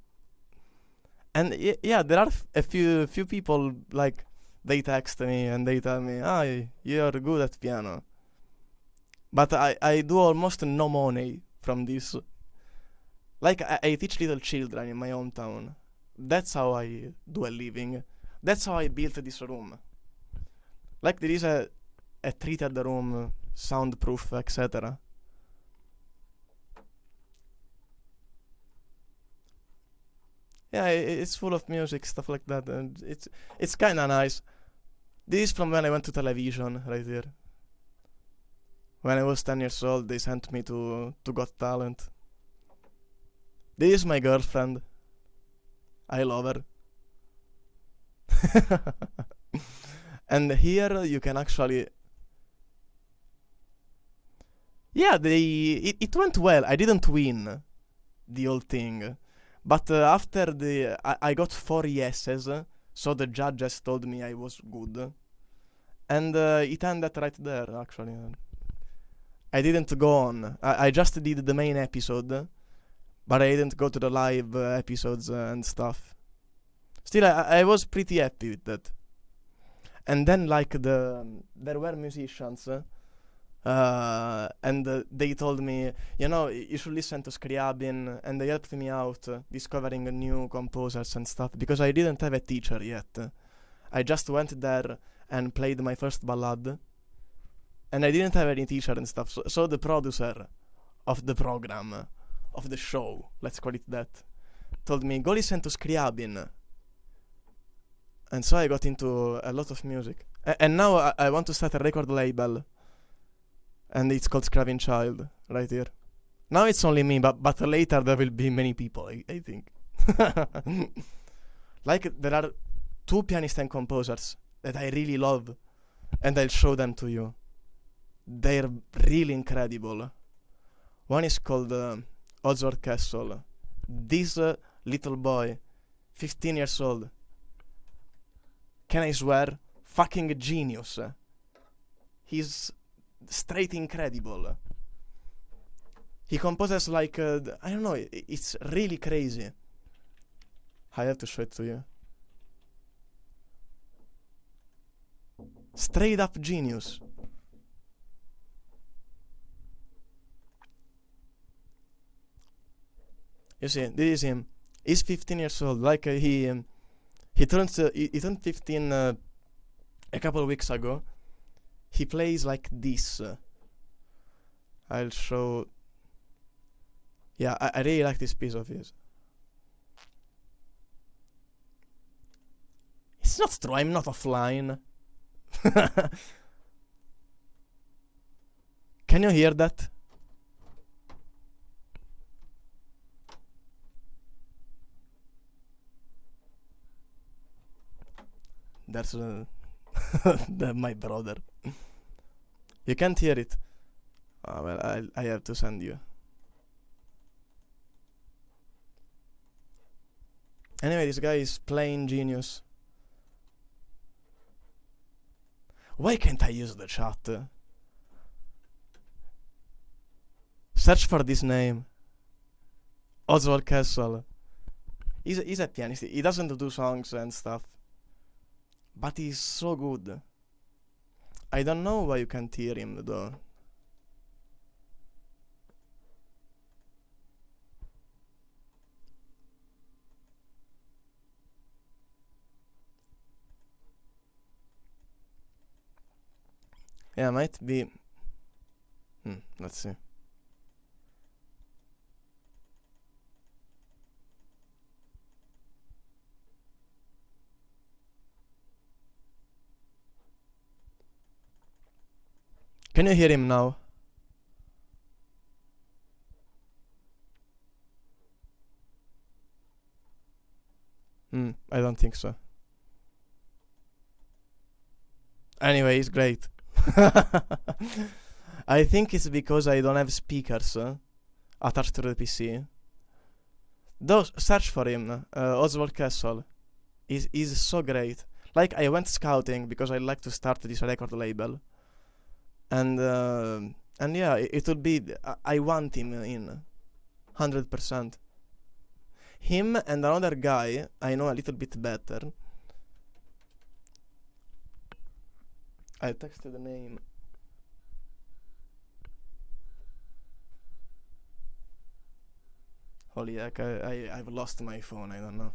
And yeah, there are a few people like they text me and they tell me, "Ah, you're good at piano." But I do almost no money from this. Like I teach little children in my hometown. That's how I do a living. That's how I built this room. Like there is a treated room, soundproof, etc. Yeah, it's full of music, stuff like that, and it's kind of nice. This is from when I went to television, right here. When I was 10 years old, they sent me to Got Talent. This is my girlfriend. I love her. And here you can actually... Yeah, it went well. I didn't win the whole thing. But after I got 4 yeses, so the judges told me I was good. And it ended right there, actually. I didn't go on. I just did the main episode, but I didn't go to the live episodes and stuff. Still, I was pretty happy with that. And then, like, there were musicians, and they told me, you should listen to Scriabin, and they helped me out discovering new composers and stuff, because I didn't have a teacher yet. I just went there and played my first ballad, and I didn't have any teacher and stuff. So the producer of the program, of the show, let's call it that, told me, go listen to Scriabin. And so I got into a lot of music. And now I want to start a record label. And it's called Scriabin Child, right here. Now it's only me, but later there will be many people, I think. Like, there are 2 pianists and composers that I really love. And I'll show them to you. They're really incredible. One is called Oswald Castle. This little boy, 15 years old, can I swear, fucking genius. He's straight incredible. He composes like, I don't know, it's really crazy. I have to show it to you. Straight up genius. You see, this is him. He's 15 years old. Like he turned 15 a couple of weeks ago. He plays like this. I'll show. Yeah, I really like this piece of his. It's not true. I'm not offline. Can you hear that? That's my brother. You can't hear it. Oh, well, I have to send you. Anyway, this guy is plain genius. Why can't I use the chat? Search for this name. Oswald Castle. He's a pianist. He doesn't do songs and stuff. But he's so good. I don't know why you can't hear him though. Yeah, might be. Let's see. Can you hear him now? I don't think so. Anyway, it's great. I think it's because I don't have speakers attached to the PC. Though, search for him, Oswald Castle. He's so great. Like, I went scouting because I like to start this record label. And yeah, it would be... I want him in. 100%. Him and another guy I know a little bit better. I texted the name. Holy heck, I've lost my phone, I don't know.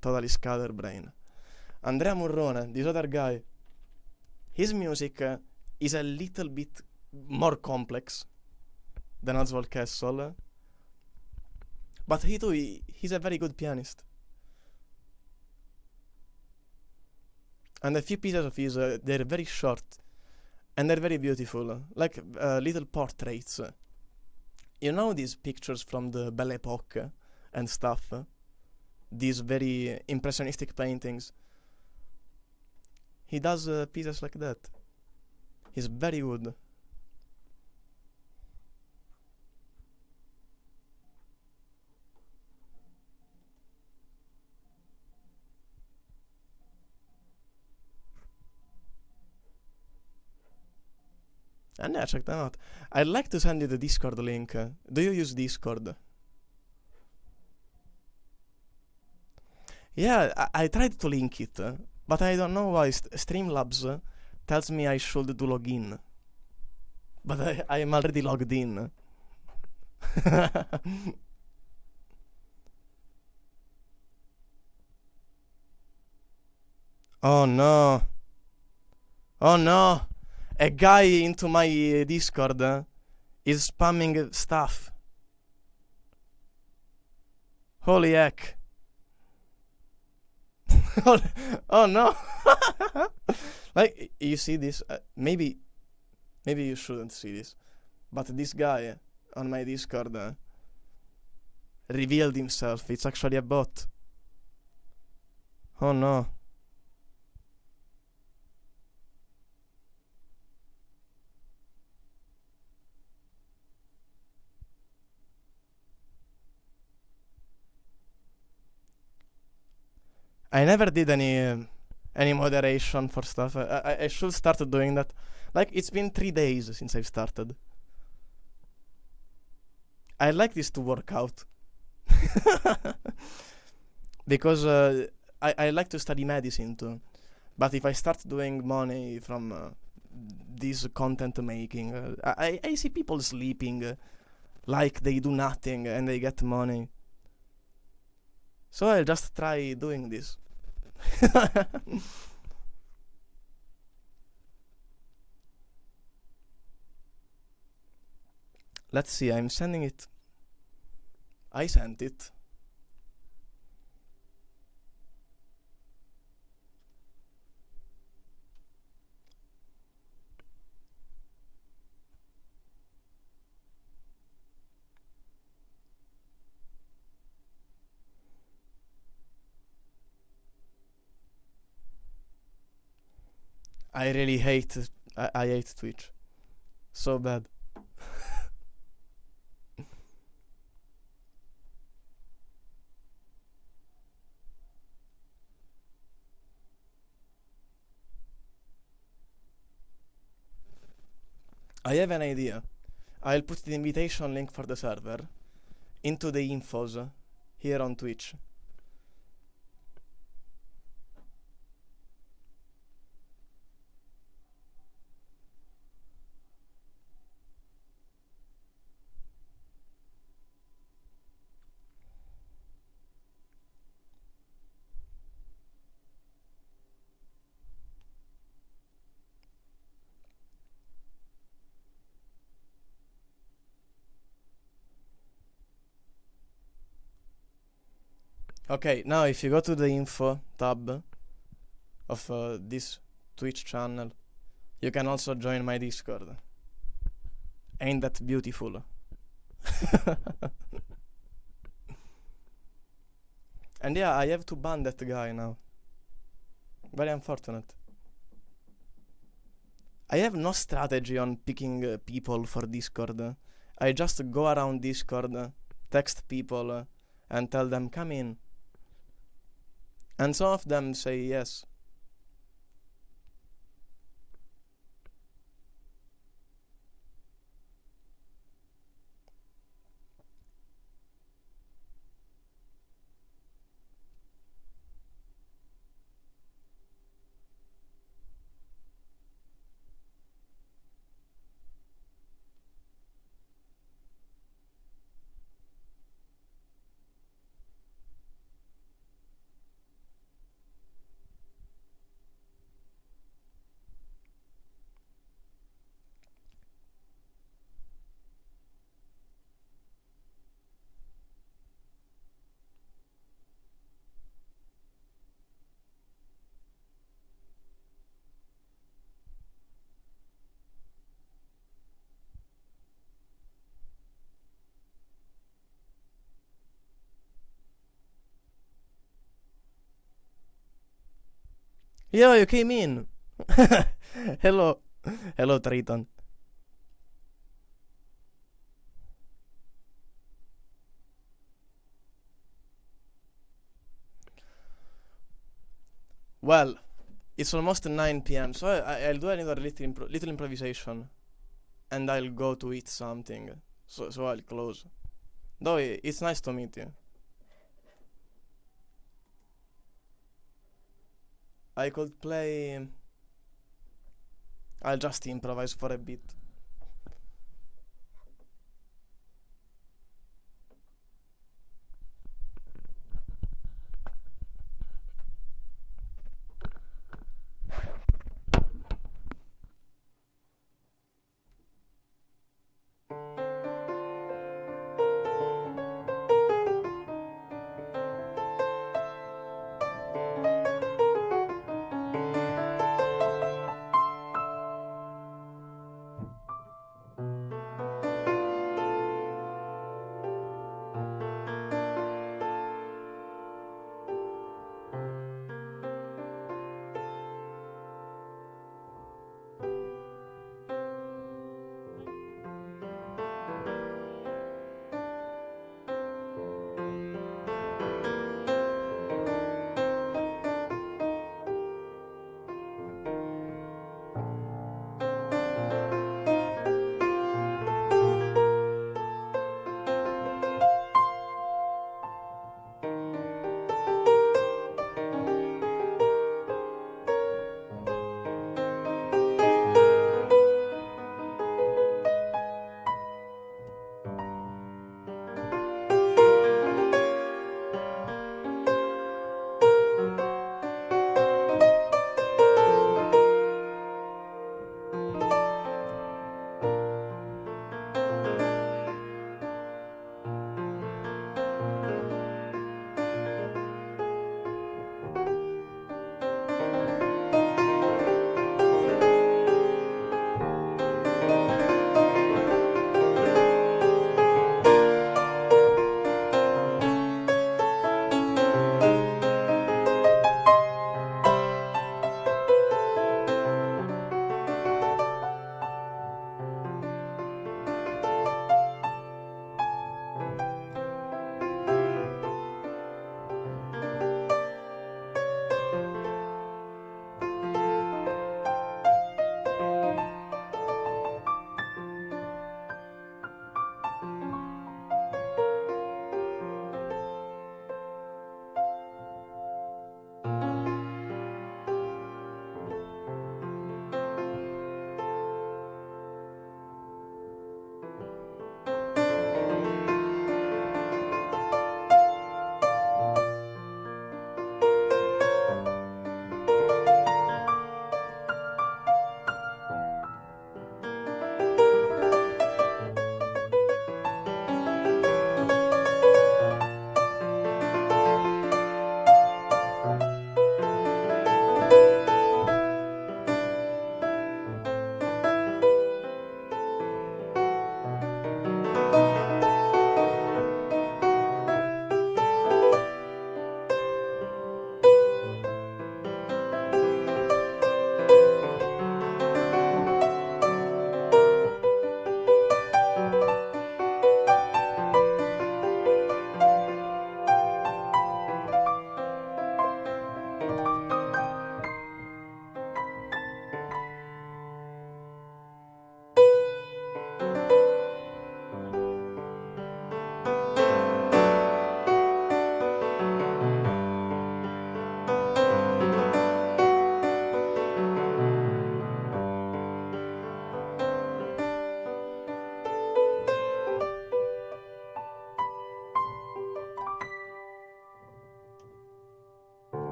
Totally scatterbrain. Andrea Murrone, this other guy. His music is a little bit more complex than Oswald Castle. But he's a very good pianist. And a few pieces of his, they're very short and they're very beautiful, like little portraits. You know these pictures from the Belle Époque and stuff? These very impressionistic paintings. He does pieces like that. He's very good. And yeah, check them out. I'd like to send you the Discord link. Do you use Discord? Yeah, I tried to link it, but I don't know why Streamlabs tells me I should do login. But I am already logged in. Oh no. Oh no. A guy into my Discord is spamming stuff. Holy heck. Oh no. Like, you see this? Maybe you shouldn't see this. But this guy on my Discord revealed himself. It's actually a bot. Oh no. I never did any moderation for stuff. I should start doing that. Like, it's been 3 days since I've started. I'd like this to work out. Because I like to study medicine too. But if I start doing money from this content making, I see people sleeping like they do nothing and they get money. So I'll just try doing this. Let's see, I'm sending it. I sent it. I really hate I hate Twitch. So bad. I have an idea. I'll put the invitation link for the server into the infos here on Twitch. Okay, now if you go to the info tab of this Twitch channel, you can also join my Discord. Ain't that beautiful? And yeah, I have to ban that guy now. Very unfortunate. I have no strategy on picking people for Discord. I just go around Discord, text people, and tell them, come in. And some of them say yes. Yo, you came in. Hello. Hello, Triton. Well, it's almost 9 p.m., so I'll do another little improvisation, and I'll go to eat something. So I'll close. Though it's nice to meet you. I could play. I'll just improvise for a bit.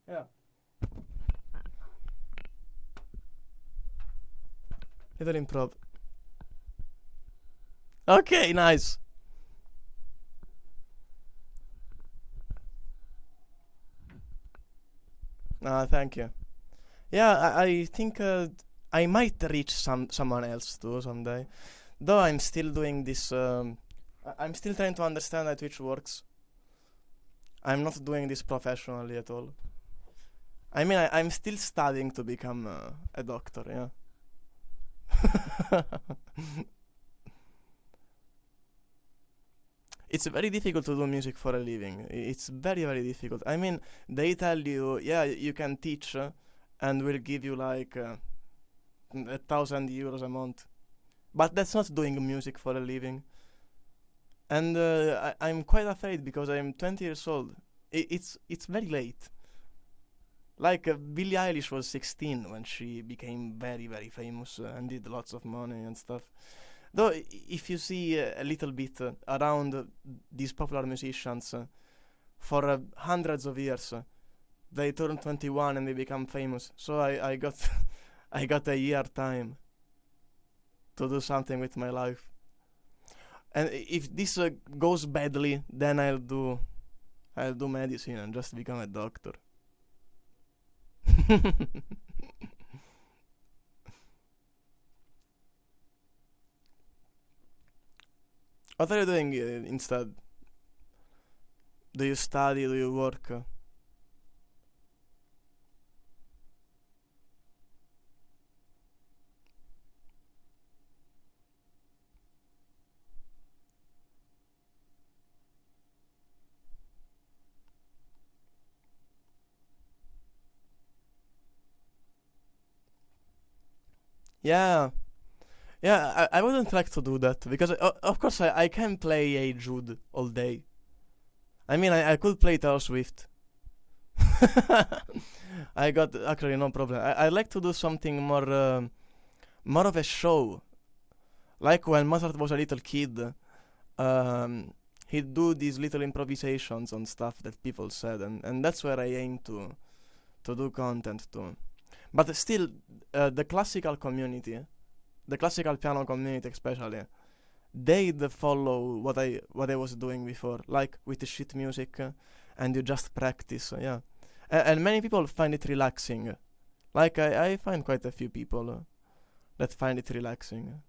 Yeah. Little improv. Okay, nice. Thank you. Yeah, I think I might reach someone else too someday. Though I'm still doing this. I'm still trying to understand how Twitch works. I'm not doing this professionally at all. I mean, I'm still studying to become a doctor. Yeah. It's very difficult to do music for a living. It's very, very difficult. I mean, they tell you, yeah, you can teach, and we'll give you like 1,000 euros a month. But that's not doing music for a living. And I'm quite afraid because I'm 20 years old. It's very late. Like Billie Eilish was 16 when she became very, very famous and did lots of money and stuff. Though, if you see a little bit around these popular musicians, for hundreds of years, they turn 21 and they become famous. So I got I got a year time to do something with my life. And if this goes badly, then I'll do medicine and just become a doctor. What are you doing instead? Do you study? Do you work? Yeah, yeah. I wouldn't like to do that because of course I can play a Jude all day. I mean I could play Taylor Swift. I got actually no problem. I like to do something more of a show. Like when Mozart was a little kid, he'd do these little improvisations on stuff that people said, and that's where I aim to do content too. But still, the classical community, the classical piano community especially, they'd follow what I was doing before, like with the sheet music, and you just practice, yeah. And many people find it relaxing. Like I find quite a few people that find it relaxing.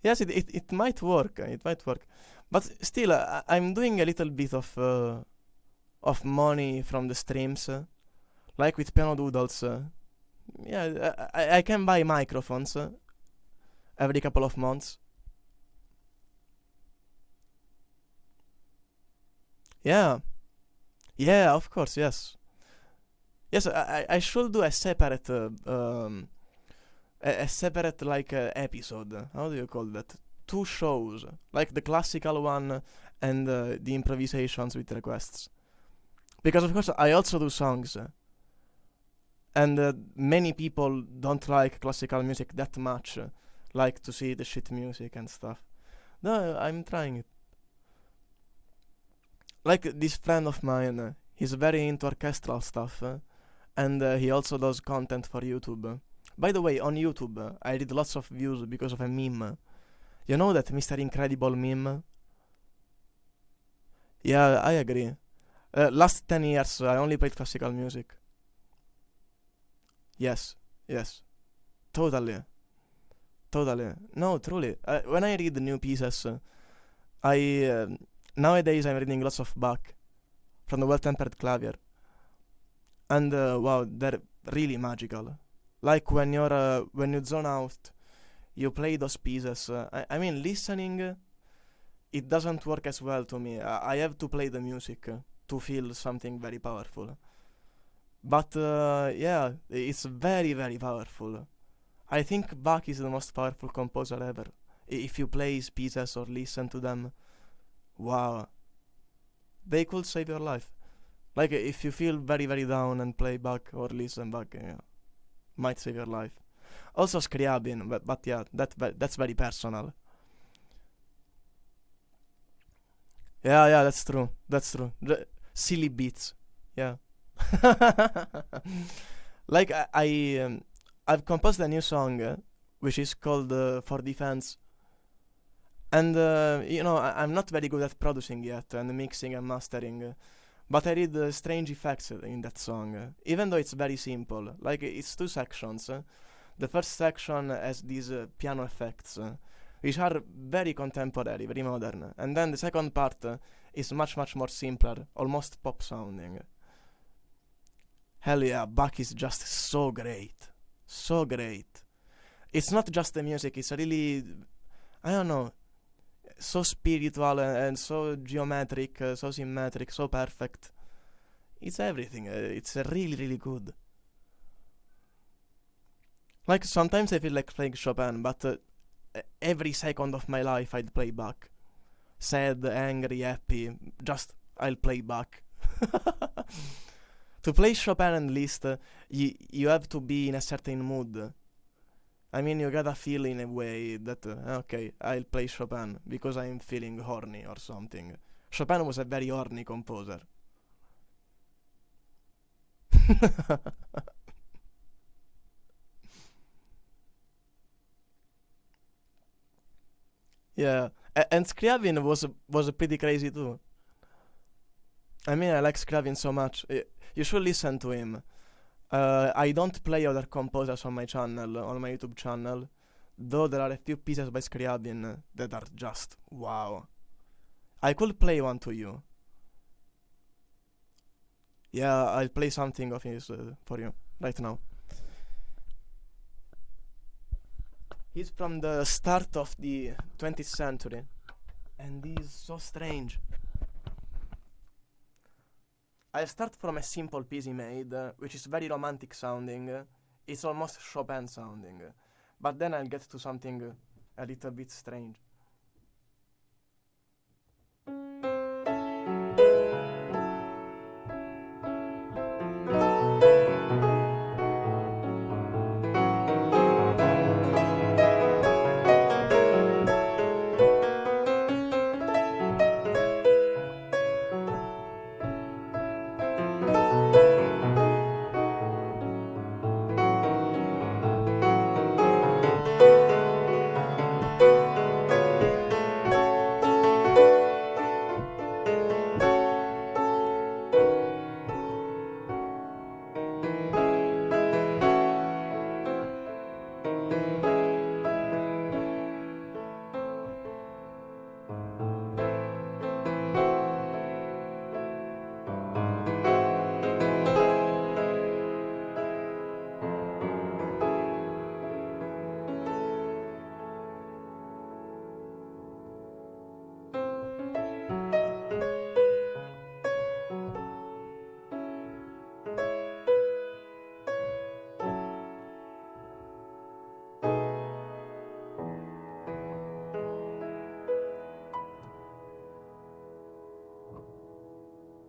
Yes, it might work. It might work, but still, I'm doing a little bit of money from the streams, like with piano doodles. Yeah, I can buy microphones every couple of months. Yeah, yeah, of course, yes, yes. I should do a separate a separate like episode. How do you call that? Two shows, like the classical one and the improvisations with requests. Because of course I also do songs, and many people don't like classical music that much, like to see the shit music and stuff. No, I'm trying it. Like this friend of mine, he's very into orchestral stuff, and he also does content for YouTube. By the way, on YouTube, I did lots of views because of a meme. You know that Mr. Incredible meme? Yeah, I agree. Last 10 years, I only played classical music. Yes, yes, totally, totally. No, truly. When I read new pieces, I nowadays I'm reading lots of Bach from the Well-Tempered Clavier, and wow, they're really magical. Like when you zone out, you play those pieces. I mean, listening, it doesn't work as well to me. I have to play the music to feel something very powerful. But yeah, it's very, very powerful. I think Bach is the most powerful composer ever. If you play his pieces or listen to them, wow, they could save your life. Like if you feel very, very down and play Bach or listen Bach, yeah, might save your life. Also Scriabin, but yeah, that's very personal. Yeah, yeah, that's true. That's true. Silly beats. Yeah. Like I've composed a new song which is called For Defense. And I'm not very good at producing yet and mixing and mastering, but I did strange effects in that song, even though it's very simple. Like, it's two sections. The first section has these piano effects, which are very contemporary, very modern. And then the second part is much, much more simpler, almost pop sounding. Hell yeah, Bach is just so great. So great. It's not just the music, it's really, I don't know, so spiritual and so geometric, so symmetric, so perfect. It's everything. It's really, really good. Like, sometimes I feel like playing Chopin, but every second of my life I'd play Bach. Sad, angry, happy, just I'll play Bach. To play Chopin and Liszt, you have to be in a certain mood. I mean, you gotta feel in a way that, okay, I'll play Chopin because I'm feeling horny or something. Chopin was a very horny composer. Yeah, and Scriabin was pretty crazy too. I mean, I like Scriabin so much. You should listen to him. I don't play other composers on my channel, on my YouTube channel, though there are a few pieces by Scriabin that are just wow. I could play one to you. Yeah, I'll play something of his for you right now. He's from the start of the 20th century, and he's so strange. I'll start from a simple piece he made, which is very romantic sounding. It's almost Chopin sounding. But then I'll get to something a little bit strange.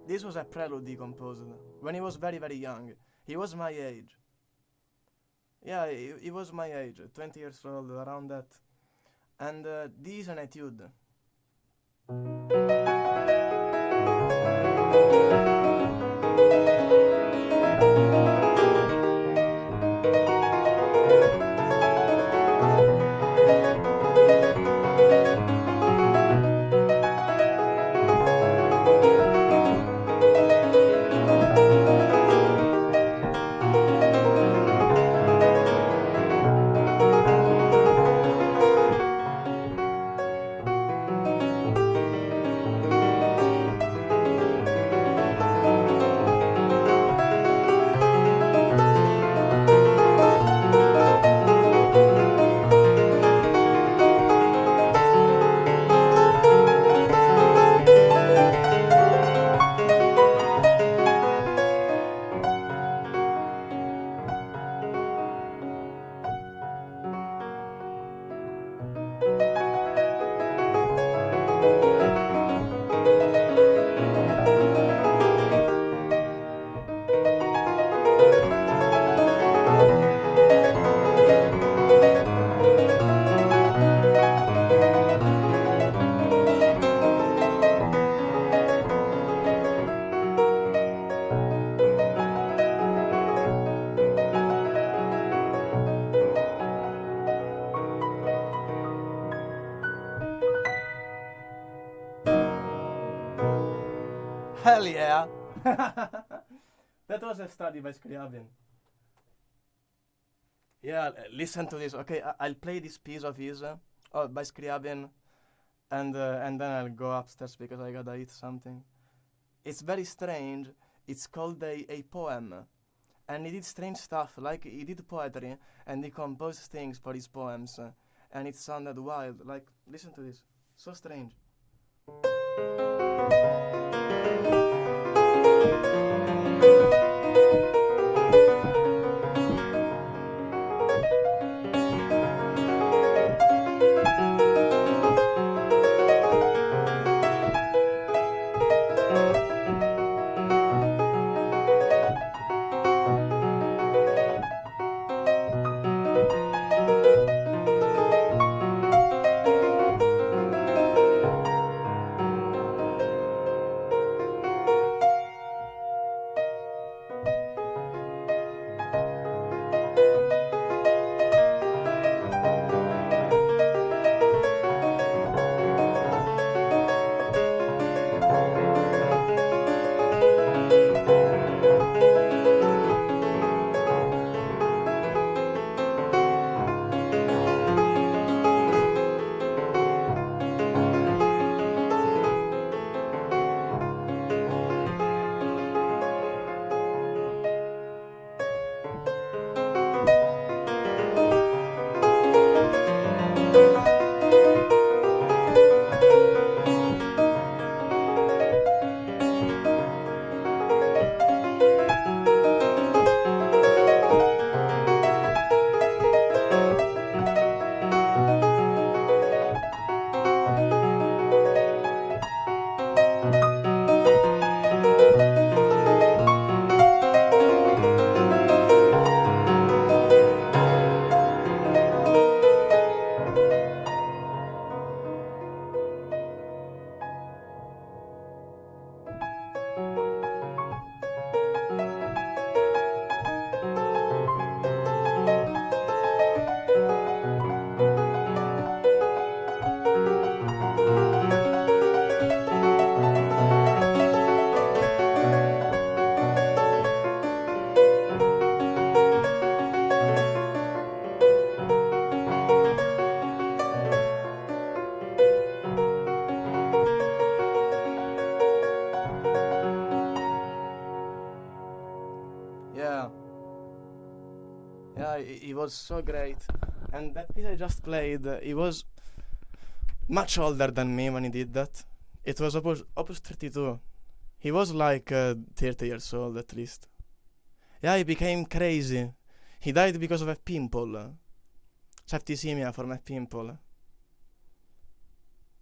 This was a prelude he composed when he was very, very young. He was my age. Yeah, he was my age, 20 years old, around that. And this is an etude. Hell yeah! That was a study by Scriabin. Yeah, listen to this. Okay, I'll play this piece of his by Scriabin, and then I'll go upstairs because I gotta eat something. It's very strange. It's called a poem, and he did strange stuff. Like he did poetry, and he composed things for his poems, and it sounded wild. Like, listen to this. So strange. Yeah, yeah, he was so great. And that piece I just played, he was much older than me when he did that. It was Opus 32. He was like 30 years old at least. Yeah, he became crazy. He died because of a pimple. Septicemia from a pimple.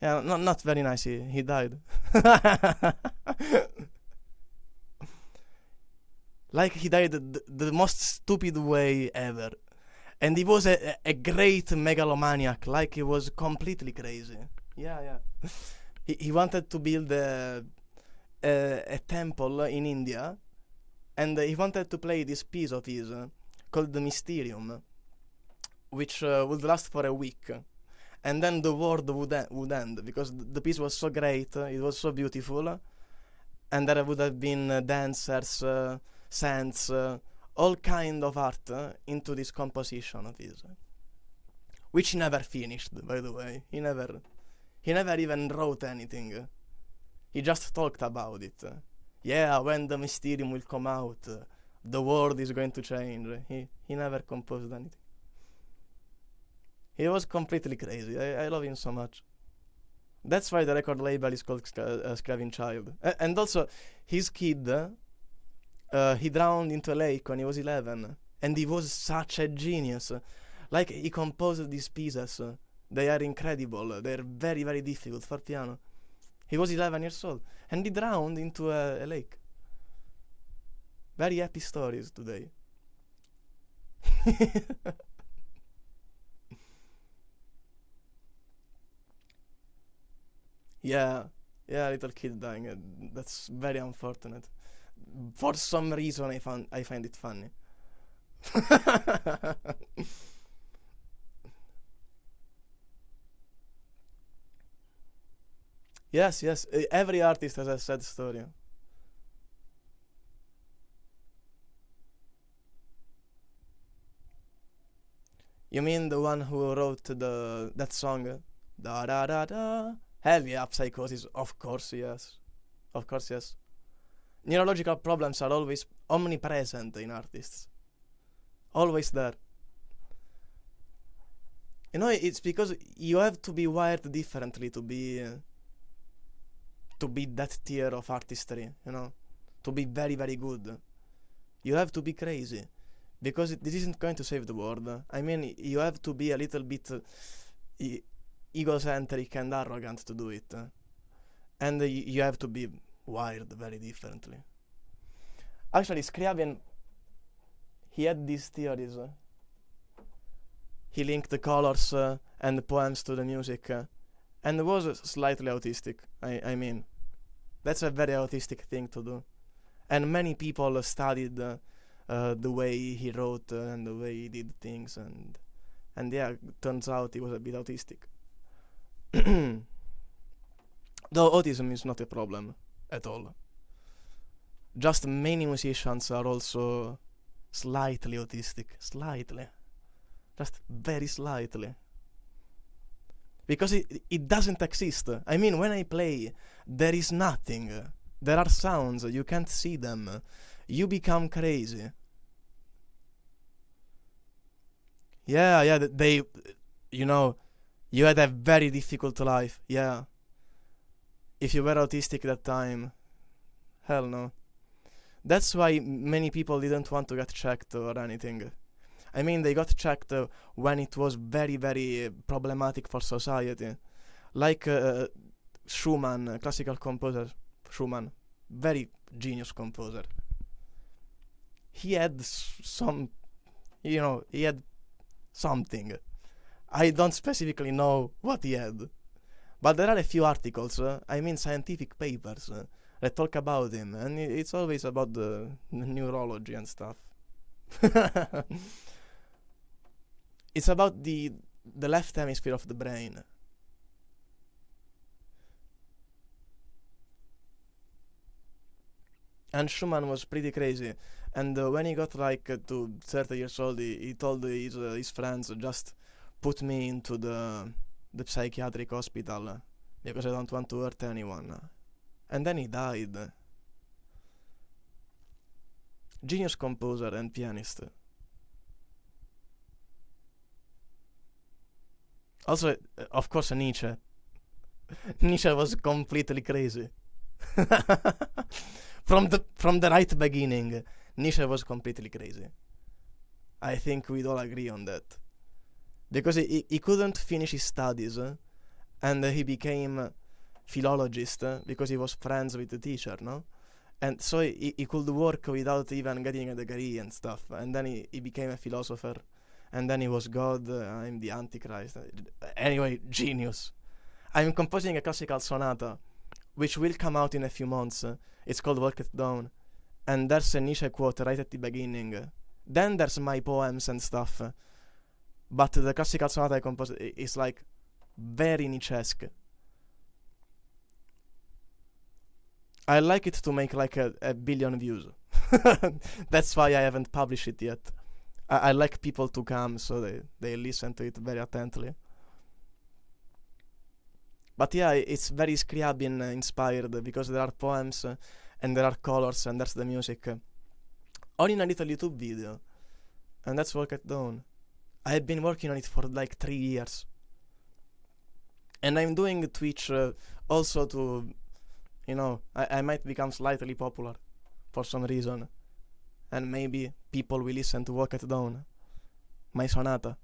Yeah, not very nice. He died. Like he died the most stupid way ever. And he was a great megalomaniac. Like he was completely crazy. Yeah, yeah. He wanted to build a temple in India, and he wanted to play this piece of his called the Mysterium, which would last for a week, and then the world would end because the piece was so great, it was so beautiful, and there would have been dancers, saints, all kind of art into this composition of his, which he never finished, by the way. He never even wrote anything. He just talked about it. Yeah, when the Mysterium will come out, the world is going to change. He never composed anything. He was completely crazy. I love him so much. That's why the record label is called Scravin Child. And also, his kid, he drowned into a lake when he was 11. And he was such a genius. Like, he composed these pieces. They are incredible. They're very, very difficult for piano. He was 11 years old. And he drowned into a lake. Very happy stories today. Yeah, little kid dying. That's very unfortunate. For some reason, I find it funny. Yes. Every artist has a sad story. You mean the one who wrote that song? Da da da da. Hell yeah, psychosis. Of course, yes. Of course, yes. Neurological problems are always omnipresent in artists. Always there. You know, it's because you have to be wired differently to be that tier of artistry, you know, to be very, very good. You have to be crazy, because this isn't going to save the world. I mean, you have to be a little bit egocentric and arrogant to do it. And you have to be wired very differently. Actually, Scriabin, he had these theories. He linked the colors and the poems to the music, and was slightly autistic. I mean, that's a very autistic thing to do. And many people studied the way he wrote and the way he did things, and yeah, turns out he was a bit autistic. Though autism is not a problem at all. Just many musicians are also slightly autistic. Slightly. Just very slightly. Because it doesn't exist. I mean, when I play, there is nothing. There are sounds, you can't see them. You become crazy. Yeah, they, you know, you had a very difficult life, yeah. If you were autistic that time, hell no. That's why many people didn't want to get checked or anything. I mean, they got checked when it was very, very problematic for society. Like Schumann, classical composer, Schumann, very genius composer. He had some, he had something. I don't specifically know what he had. But there are a few articles, scientific papers, that talk about him. And it's always about the neurology and stuff. It's about the left hemisphere of the brain. And Schumann was pretty crazy. And when he got to 30 years old, he told his friends, just put me into the psychiatric hospital because I don't want to hurt anyone. And then he died. Genius composer and pianist. Also, of course, Nietzsche. Nietzsche was completely crazy. From the right beginning, Nietzsche was completely crazy. I think we'd all agree on that. Because he couldn't finish his studies, and he became philologist because he was friends with the teacher, no? And so he could work without even getting a degree and stuff. And then he became a philosopher. And then he was God, I'm the Antichrist. Anyway, genius. I'm composing a classical sonata, which will come out in a few months. It's called Walk It Down. And there's a Nietzsche quote right at the beginning. Then there's my poems and stuff. But the classical sonata I composed is like very Nietzsche-esque. I like it to make like a billion views. That's why I haven't published it yet. I like people to come, so they listen to it very attentively. But yeah, it's very Scriabin inspired, because there are poems and there are colors and there's the music. All in a little YouTube video. And that's Walk It Down. I have been working on it for like 3 years. And I'm doing Twitch also to, I might become slightly popular for some reason. And maybe people will listen to Walk It Down, my sonata.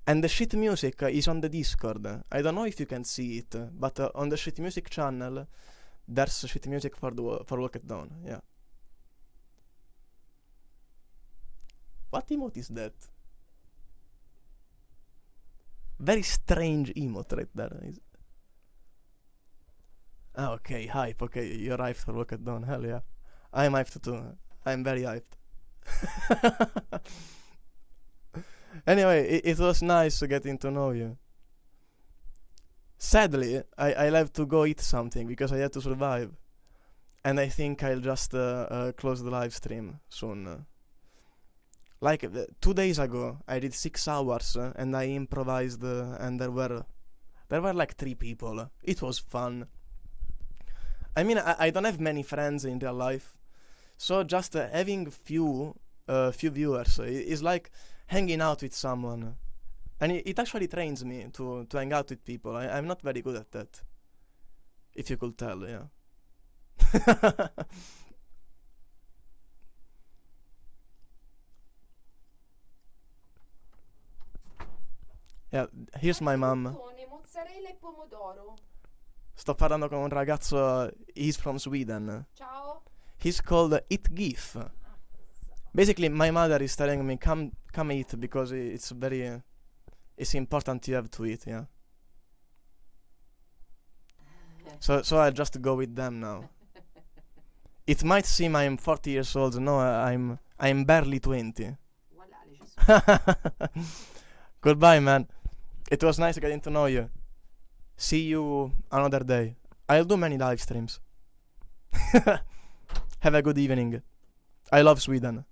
And the shit music is on the Discord. I don't know if you can see it, but on the shit music channel, there's shit music for Walk It Down, yeah. What emote is that? Very strange emote right there. Okay, hype. Okay, you're hyped for Walk It Down. Hell yeah. I'm hyped too. I'm very hyped. Anyway, it was nice getting to know you. Sadly, I'll have to go eat something because I have to survive. And I think I'll just close the live stream soon. Like 2 days ago, I did 6 hours and I improvised, and there were like 3 people. It was fun. I mean, I don't have many friends in real life, so just having few viewers is like hanging out with someone, and it actually trains me to hang out with people. I'm not very good at that, if you could tell, yeah. Yeah, here's my mom. Panettone, mozzarella e pomodoro. Sto parlando con un ragazzo, he's from Sweden. Ciao. He's called Itgif. Basically, my mother is telling me, come eat, because it's important you have to eat, yeah. So I just go with them now. It might seem I'm 40 years old. No, I'm barely 20. Voilà, les je Goodbye, man. It was nice getting to know you. See you another day. I'll do many live streams. Have a good evening. I love Sweden.